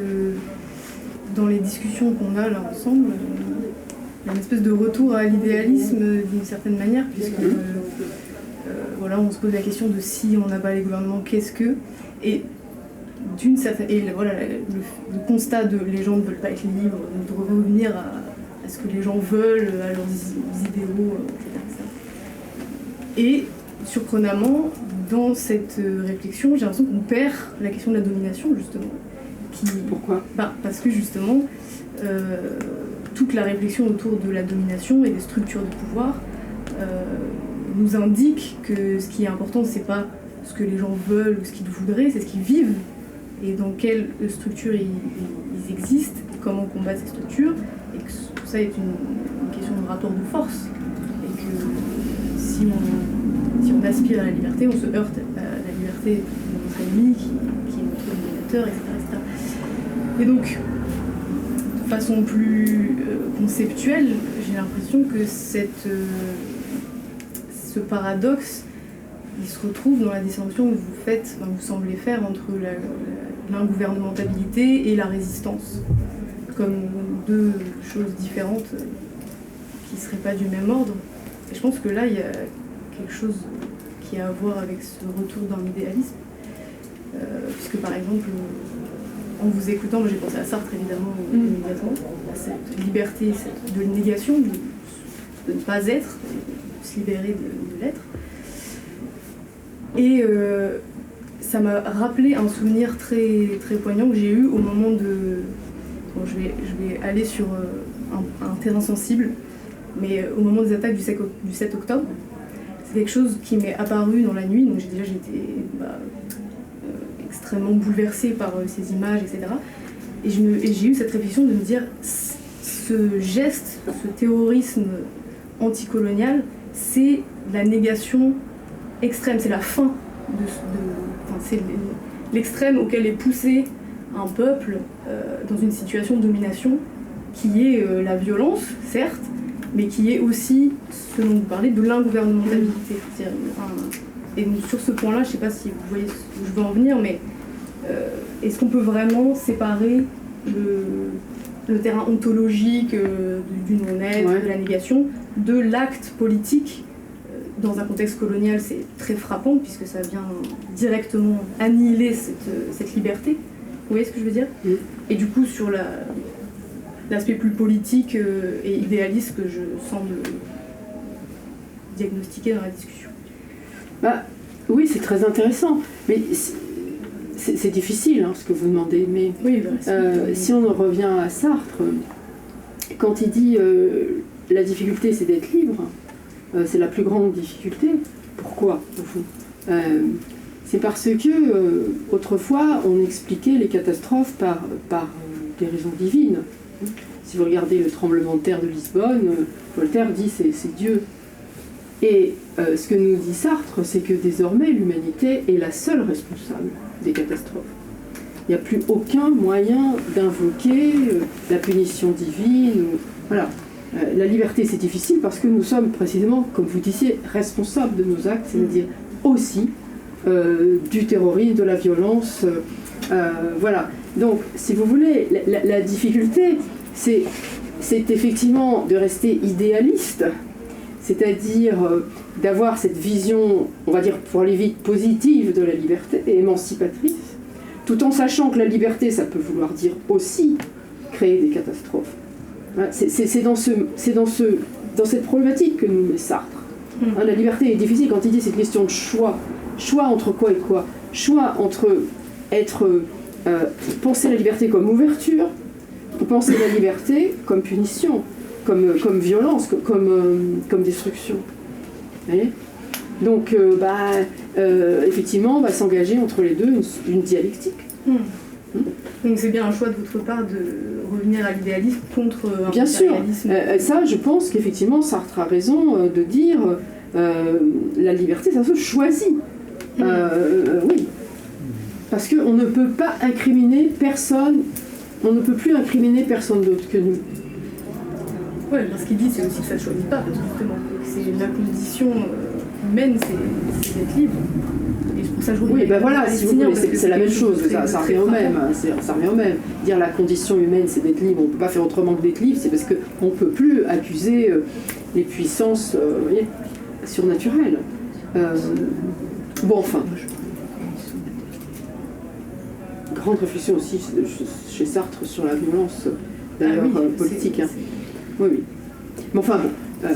dans les discussions qu'on a là ensemble, il y a une espèce de retour à l'idéalisme d'une certaine manière, puisque voilà, on se pose la question de si on abat les gouvernements, qu'est-ce que... Et d'une certaine... Et voilà, le constat de les gens ne veulent pas être libres, de revenir à ce que les gens veulent, à leurs idéaux, etc. Et surprenamment, dans cette réflexion, j'ai l'impression qu'on perd la question de la domination, justement. Pourquoi ? Parce que justement, toute la réflexion autour de la domination et des structures de pouvoir nous indique que ce qui est important, c'est pas ce que les gens veulent ou ce qu'ils voudraient, c'est ce qu'ils vivent et dans quelle structure ils existent, et comment combattre ces structures, et que tout ça est une question de rapport de force, et que si on aspire à la liberté, on se heurte à la liberté de notre ennemi qui est notre dominateur, etc., etc. Et donc, de façon plus conceptuelle, j'ai l'impression que ce paradoxe, il se retrouve dans la distinction que vous semblez faire entre l'ingouvernementabilité et la résistance, comme deux choses différentes qui ne seraient pas du même ordre. Et je pense que là, il y a quelque chose qui a à voir avec ce retour d'un idéalisme, puisque par exemple, en vous écoutant, moi j'ai pensé à Sartre évidemment immédiatement, à cette liberté de négation, de ne pas être, de se libérer de l'être. Et ça m'a rappelé un souvenir très, très poignant que j'ai eu au moment de... Bon, je vais aller sur un terrain sensible, mais au moment des attaques du 7 octobre, c'est quelque chose qui m'est apparu dans la nuit, donc j'étais extrêmement bouleversée par ces images, etc. Et j'ai eu cette réflexion de me dire, ce geste, ce terrorisme anticolonial, c'est la négation extrême, c'est la fin c'est l'extrême auquel est poussé un peuple dans une situation de domination qui est la violence, certes, mais qui est aussi, ce dont vous parlez, de l'ingouvernementabilité. Et donc, sur ce point-là, je ne sais pas si vous voyez où je veux en venir, mais est-ce qu'on peut vraiment séparer le terrain ontologique du non-être, de la négation, de l'acte politique? Dans un contexte colonial, c'est très frappant puisque ça vient directement annihiler cette liberté. Vous voyez ce que je veux dire ? Et du coup, sur l'aspect plus politique et idéaliste que je semble diagnostiquer dans la discussion. Oui, c'est très intéressant. Mais c'est difficile ce que vous demandez. Mais oui, si on revient à Sartre, quand il dit la difficulté c'est d'être libre, c'est la plus grande difficulté. Pourquoi, au fond C'est parce que, autrefois, on expliquait les catastrophes par des raisons divines. Si vous regardez le tremblement de terre de Lisbonne, Voltaire dit c'est Dieu. Et ce que nous dit Sartre, c'est que désormais l'humanité est la seule responsable des catastrophes. Il n'y a plus aucun moyen d'invoquer la punition divine. Voilà. La liberté, c'est difficile parce que nous sommes précisément, comme vous disiez, responsables de nos actes, c'est-à-dire aussi du terrorisme, de la violence. Voilà. Donc, si vous voulez, la difficulté, c'est effectivement de rester idéaliste, c'est-à-dire d'avoir cette vision, on va dire pour aller vite, positive de la liberté et émancipatrice, tout en sachant que la liberté, ça peut vouloir dire aussi créer des catastrophes. C'est dans cette problématique que nous met Sartre. La liberté est difficile quand il dit c'est une question de choix. Choix entre quoi et quoi? Choix entre penser la liberté comme ouverture ou penser la liberté comme punition, comme violence, comme destruction. Vous voyez? Donc, effectivement, on va s'engager entre les deux une dialectique. Donc c'est bien un choix de votre part de revenir à l'idéalisme contre un bien sûr. Ça, je pense qu'effectivement, Sartre a raison de dire la liberté, ça se choisit. Oui. Parce qu'on ne peut pas incriminer personne, on ne peut plus incriminer personne d'autre que nous. Oui, parce qu'il dit, c'est aussi que ça ne choisit pas, justement. C'est la condition humaine, c'est d'être libre. Et pour ça, je oui, ben voilà, si vous voulez, c'est la même chose, ça revient au même. Ça revient au même. Dire la condition humaine, c'est d'être libre, on ne peut pas faire autrement que d'être libre, c'est parce qu'on ne peut plus accuser les puissances surnaturelles. Bon, enfin. Grande réflexion aussi chez Sartre sur la violence, d'ailleurs, politique. Hein. Oui, oui. Mais enfin, bon.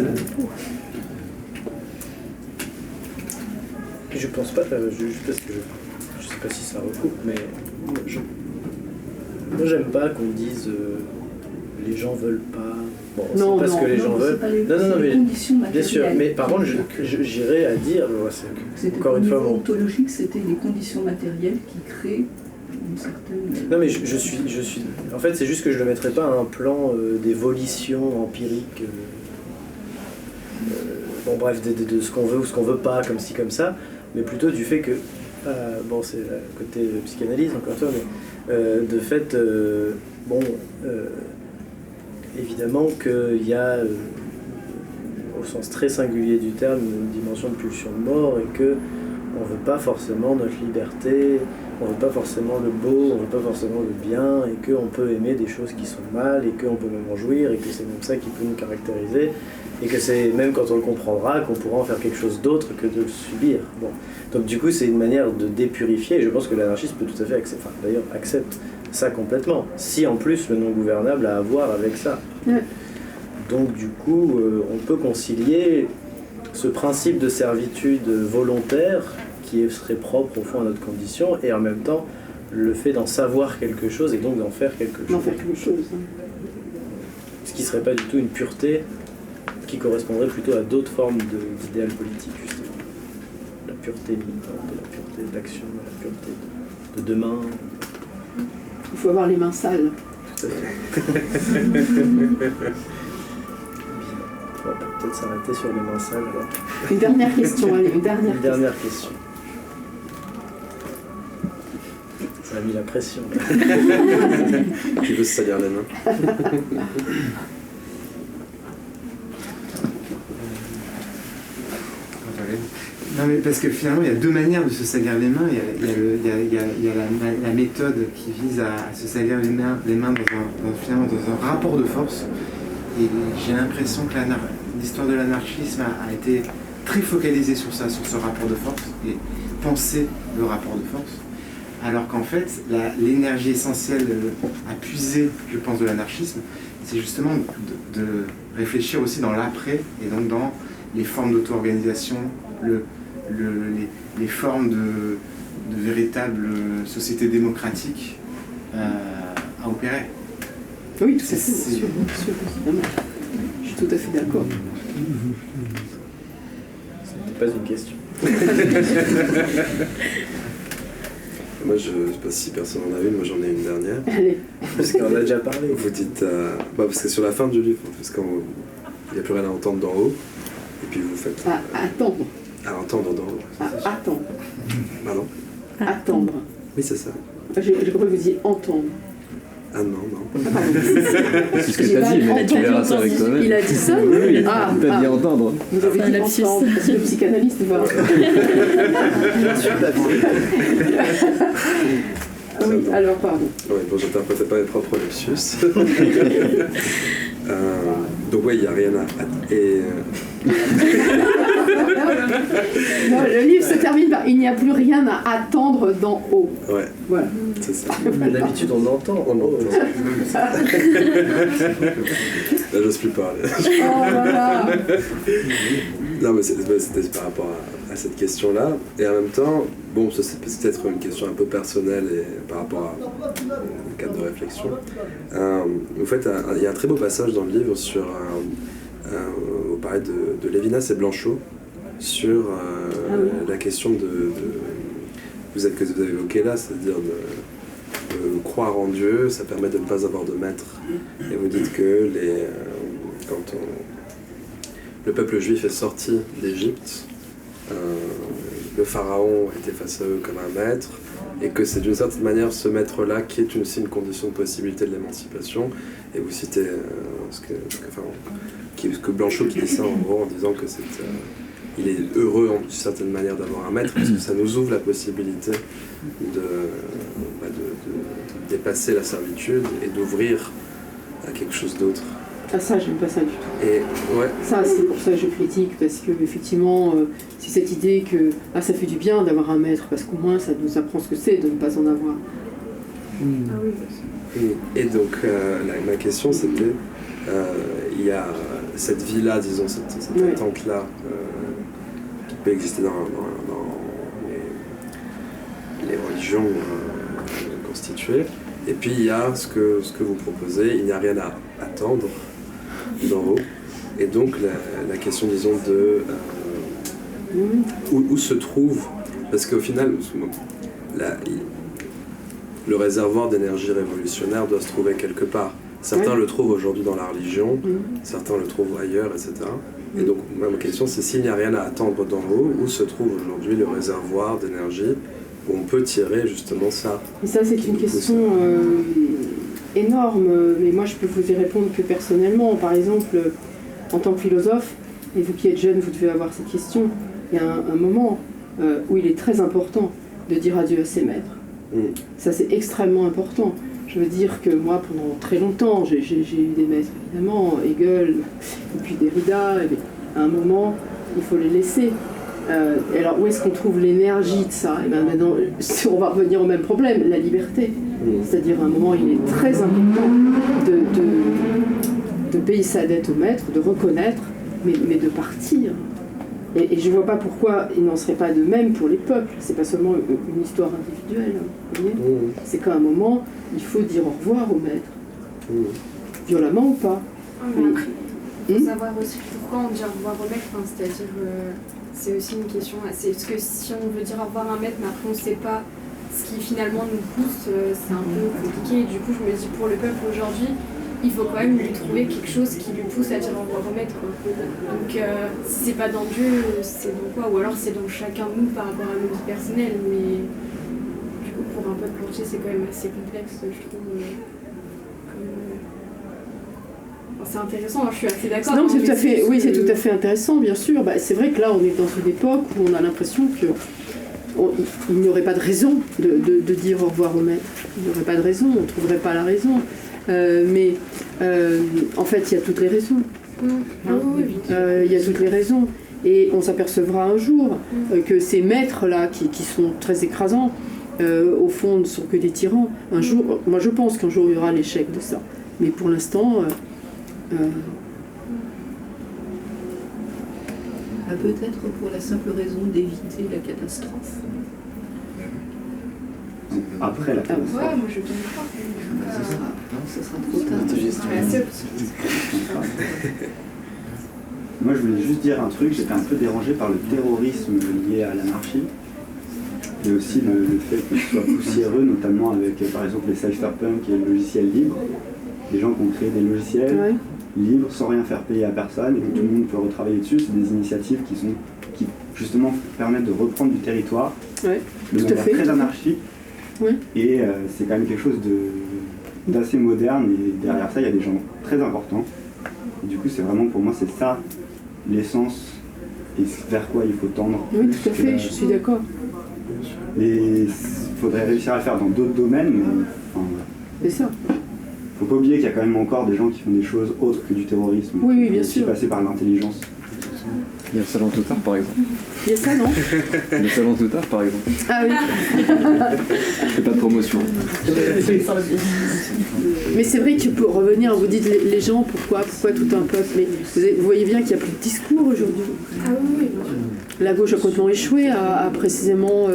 Je pense pas, juste parce que je sais pas si ça recoupe, mais moi j'aime pas qu'on dise les gens veulent pas. Bon, non, c'est pas ce que les gens veulent. Non, mais bien sûr, mais par contre, j'irais à dire, encore une fois, ontologique, c'était les conditions matérielles qui créent une certaine. Non, mais je suis. En fait, c'est juste que je le mettrais pas à un plan des volitions empiriques. Bon, bref, de ce qu'on veut ou ce qu'on veut pas, comme ci, comme ça, mais plutôt du fait que. Bon, c'est le côté psychanalyse, encore une fois, mais de fait, évidemment qu'il y a, au sens très singulier du terme, une dimension de pulsion de mort et que on veut pas forcément notre liberté, on veut pas forcément le beau, on veut pas forcément le bien, et qu'on peut aimer des choses qui sont mal, et qu'on peut même en jouir, et que c'est même ça qui peut nous caractériser, et que c'est même quand on le comprendra qu'on pourra en faire quelque chose d'autre que de le subir. Bon. Donc du coup c'est une manière de dépurifier, et je pense que l'anarchiste peut tout à fait accepte ça complètement, si en plus le non-gouvernable a à voir avec ça. Donc du coup on peut concilier ce principe de servitude volontaire qui serait propre au fond à notre condition, et en même temps le fait d'en savoir quelque chose et donc d'en faire quelque chose. Ce qui serait pas du tout une pureté qui correspondrait plutôt à d'autres formes d'idéal politique, justement. La pureté militante, la pureté d'action, la pureté de demain. Il faut avoir les mains sales. Tout à fait. On va peut-être s'arrêter sur les mains sales alors. Une dernière question, allez, une dernière question. Ça a mis la pression. Qui veut se salir les mains? Non, mais parce que finalement, il y a deux manières de se salir les mains. Il y a la méthode qui vise à se salir les mains finalement dans un rapport de force. Et j'ai l'impression que l'histoire de l'anarchisme a été très focalisée sur ça, sur ce rapport de force, et penser le rapport de force. Alors qu'en fait, l'énergie essentielle à puiser, je pense, de l'anarchisme, c'est justement de réfléchir aussi dans l'après, et donc dans les formes d'auto-organisation, les formes de véritables sociétés démocratiques à opérer. Oui, tout à fait, bien sûr, évidemment. Je suis tout à fait d'accord. Ce n'est pas une question. Moi, je ne sais pas si personne en a une, moi j'en ai une dernière. Allez. Parce qu'on a déjà parlé. Vous dites, parce que sur la fin du livre, parce qu'il n'y a plus rien à entendre d'en haut, et puis vous faites... Attendre. À entendre d'en haut. Attendre. Pardon? Attendre. Oui, c'est ça. J'ai cru que vous disiez entendre. Ah non, non. C'est ce que t'as dit, mais tu verras ça avec toi-même. Il a dit ça? Oui, t'as dit entendre. Vous avez dit entendre, parce que le psychanalyste va... Oui, alors pardon. Oui, bon, j'interprétais pas mes propres lapsus. Donc oui, il n'y a rien à... Non, le livre se termine par « Il n'y a plus rien à attendre d'en haut ». Ouais, voilà. C'est ça. D'habitude, on entend. On entend. Là, j'ose plus parler. Oh là là. Non, mais c'était par rapport à cette question-là. Et en même temps, bon, ça c'est peut-être une question un peu personnelle et par rapport à un cadre de réflexion. En fait, il y a un très beau passage dans le livre sur... vous parlez de Lévinas et Blanchot sur la question que vous avez évoquée là, c'est-à-dire de croire en Dieu, ça permet de ne pas avoir de maître. Et vous dites que quand le peuple juif est sorti d'Égypte, le pharaon était face à eux comme un maître, et que c'est d'une certaine manière ce maître-là qui est aussi une condition de possibilité de l'émancipation. Et vous citez ce que Blanchot qui dit ça en gros en disant que il est heureux d'une certaine manière d'avoir un maître parce que ça nous ouvre la possibilité de dépasser la servitude et d'ouvrir à quelque chose d'autre. Ah ça, j'aime pas ça du tout. Et ouais. Ça, c'est pour ça que je critique, parce que effectivement, c'est cette idée que ça fait du bien d'avoir un maître, parce qu'au moins ça nous apprend ce que c'est de ne pas en avoir. Et donc, ma question c'était, il y a cette vie-là, disons, cette attente-là, qui peut exister dans les religions constituées. Et puis il y a ce que vous proposez, il n'y a rien à attendre d'en haut. Et donc la question, disons, de où se trouve, parce qu'au final, le réservoir d'énergie révolutionnaire doit se trouver quelque part. Certains le trouvent aujourd'hui dans la religion, certains le trouvent ailleurs, etc. Et donc ma question c'est s'il n'y a rien à attendre d'en haut, où se trouve aujourd'hui le réservoir d'énergie où on peut tirer justement ça. Et ça c'est une question énorme, mais moi je peux vous y répondre que personnellement. Par exemple, en tant que philosophe, et vous qui êtes jeune, vous devez avoir cette question, il y a un moment où il est très important de dire adieu à ses maîtres. Ça c'est extrêmement important. Je veux dire que moi, pendant très longtemps, j'ai eu des maîtres, évidemment, Hegel, et puis Derrida, et à un moment, il faut les laisser. Et alors, où est-ce qu'on trouve l'énergie de ça? Et bien maintenant, on va revenir au même problème, la liberté. C'est-à-dire, à un moment, il est très important de payer sa dette au maître, de reconnaître, mais de partir. Et je ne vois pas pourquoi il n'en serait pas de même pour les peuples. C'est pas seulement une histoire individuelle. Vous voyez, c'est qu'à un moment, il faut dire au revoir au maître. Violemment ou pas. Il faut savoir aussi pourquoi on dit au revoir au maître. C'est-à-dire, c'est aussi une question. C'est parce que si on veut dire au revoir à un maître, mais après on ne sait pas ce qui finalement nous pousse, c'est un peu compliqué. Et du coup, je me dis pour le peuple aujourd'hui, il faut quand même lui trouver quelque chose qui lui pousse à dire au revoir au maître. Donc si c'est pas dans Dieu, c'est dans quoi? Ou alors c'est dans chacun de nous par rapport à nos vies personnelles. Mais du coup pour un peuple entier c'est quand même assez complexe, je trouve. C'est intéressant, je suis assez d'accord. Non, c'est tout à fait, oui, c'est tout à fait intéressant, bien sûr. C'est vrai que là on est dans une époque où on a l'impression qu'il n'y aurait pas de raison de dire au revoir au maître. Il n'y aurait pas de raison, on ne trouverait pas la raison. Mais en fait, il y a toutes les raisons. Il y a toutes les raisons. Et on s'apercevra un jour que ces maîtres-là, qui sont très écrasants, au fond, ne sont que des tyrans. Un jour, moi, je pense qu'un jour, il y aura l'échec de ça. Mais pour l'instant... peut-être pour la simple raison d'éviter la catastrophe. Après la catastrophe. Ouais, moi je ne crois pas. Ce sera trop tard. Moi, je voulais juste dire un truc, j'étais un peu dérangé par le terrorisme lié à l'anarchie. Et aussi le fait que ce soit poussiéreux, notamment avec, par exemple, les cypherpunks et le logiciel libre. Des gens qui ont créé des logiciels libres sans rien faire payer à personne et que tout le monde peut retravailler dessus. C'est des initiatives qui justement permettent de reprendre du territoire de manière très anarchique. Et c'est quand même quelque chose d'assez moderne et derrière ça, il y a des gens très importants. Et du coup, c'est vraiment, pour moi, c'est ça l'essence et vers quoi il faut tendre. Oui, tout à fait, je suis d'accord. Et il faudrait réussir à le faire dans d'autres domaines, mais enfin, c'est ça. Faut pas oublier qu'il y a quand même encore des gens qui font des choses autres que du terrorisme. Oui, bien sûr. Passer par l'intelligence. Il y a le salon Toutard par exemple. Il y a ça, non? Le salon Toutard par exemple. Ah oui. Je fais pas de promotion. Mais c'est vrai que pour revenir, vous dites les gens, pourquoi tout un peuple, mais vous voyez bien qu'il n'y a plus de discours aujourd'hui. Ah oui. La gauche a complètement échoué à précisément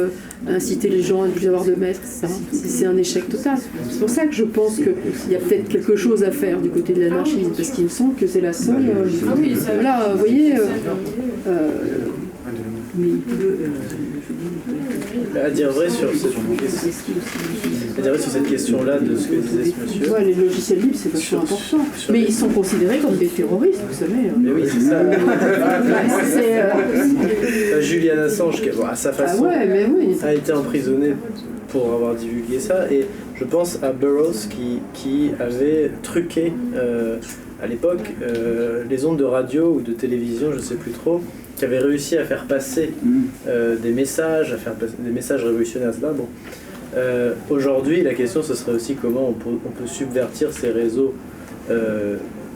inciter les gens à ne plus avoir de maître, etc. C'est un échec total. C'est pour ça que je pense qu'il y a peut-être quelque chose à faire du côté de l'anarchisme, parce qu'il me semble que c'est la seule... voilà, vous voyez... À dire vrai sur cette question-là de ce que disait ce monsieur. Ouais, les logiciels libres, c'est vachement important. Mais ils sont considérés comme des terroristes, vous savez. Mais oui, c'est ça. Julian Assange, qui, à sa façon, a été emprisonné pour avoir divulgué ça. Et je pense à Burroughs qui avait truqué à l'époque les ondes de radio ou de télévision, je ne sais plus trop, qui avait réussi à faire passer des messages, révolutionnaires, etc. Bon. Aujourd'hui, la question, ce serait aussi comment on peut subvertir ces réseaux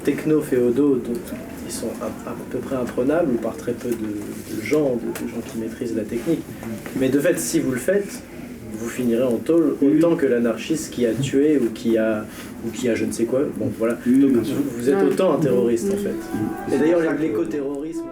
techno-féodaux dont ils sont à peu près imprenables ou par très peu de gens qui maîtrisent la technique. Mais de fait, si vous le faites, vous finirez en tôle autant que l'anarchiste qui a tué ou qui a je ne sais quoi. Bon, voilà. Donc vous êtes autant un terroriste en fait. Et d'ailleurs, l'éco-terrorisme...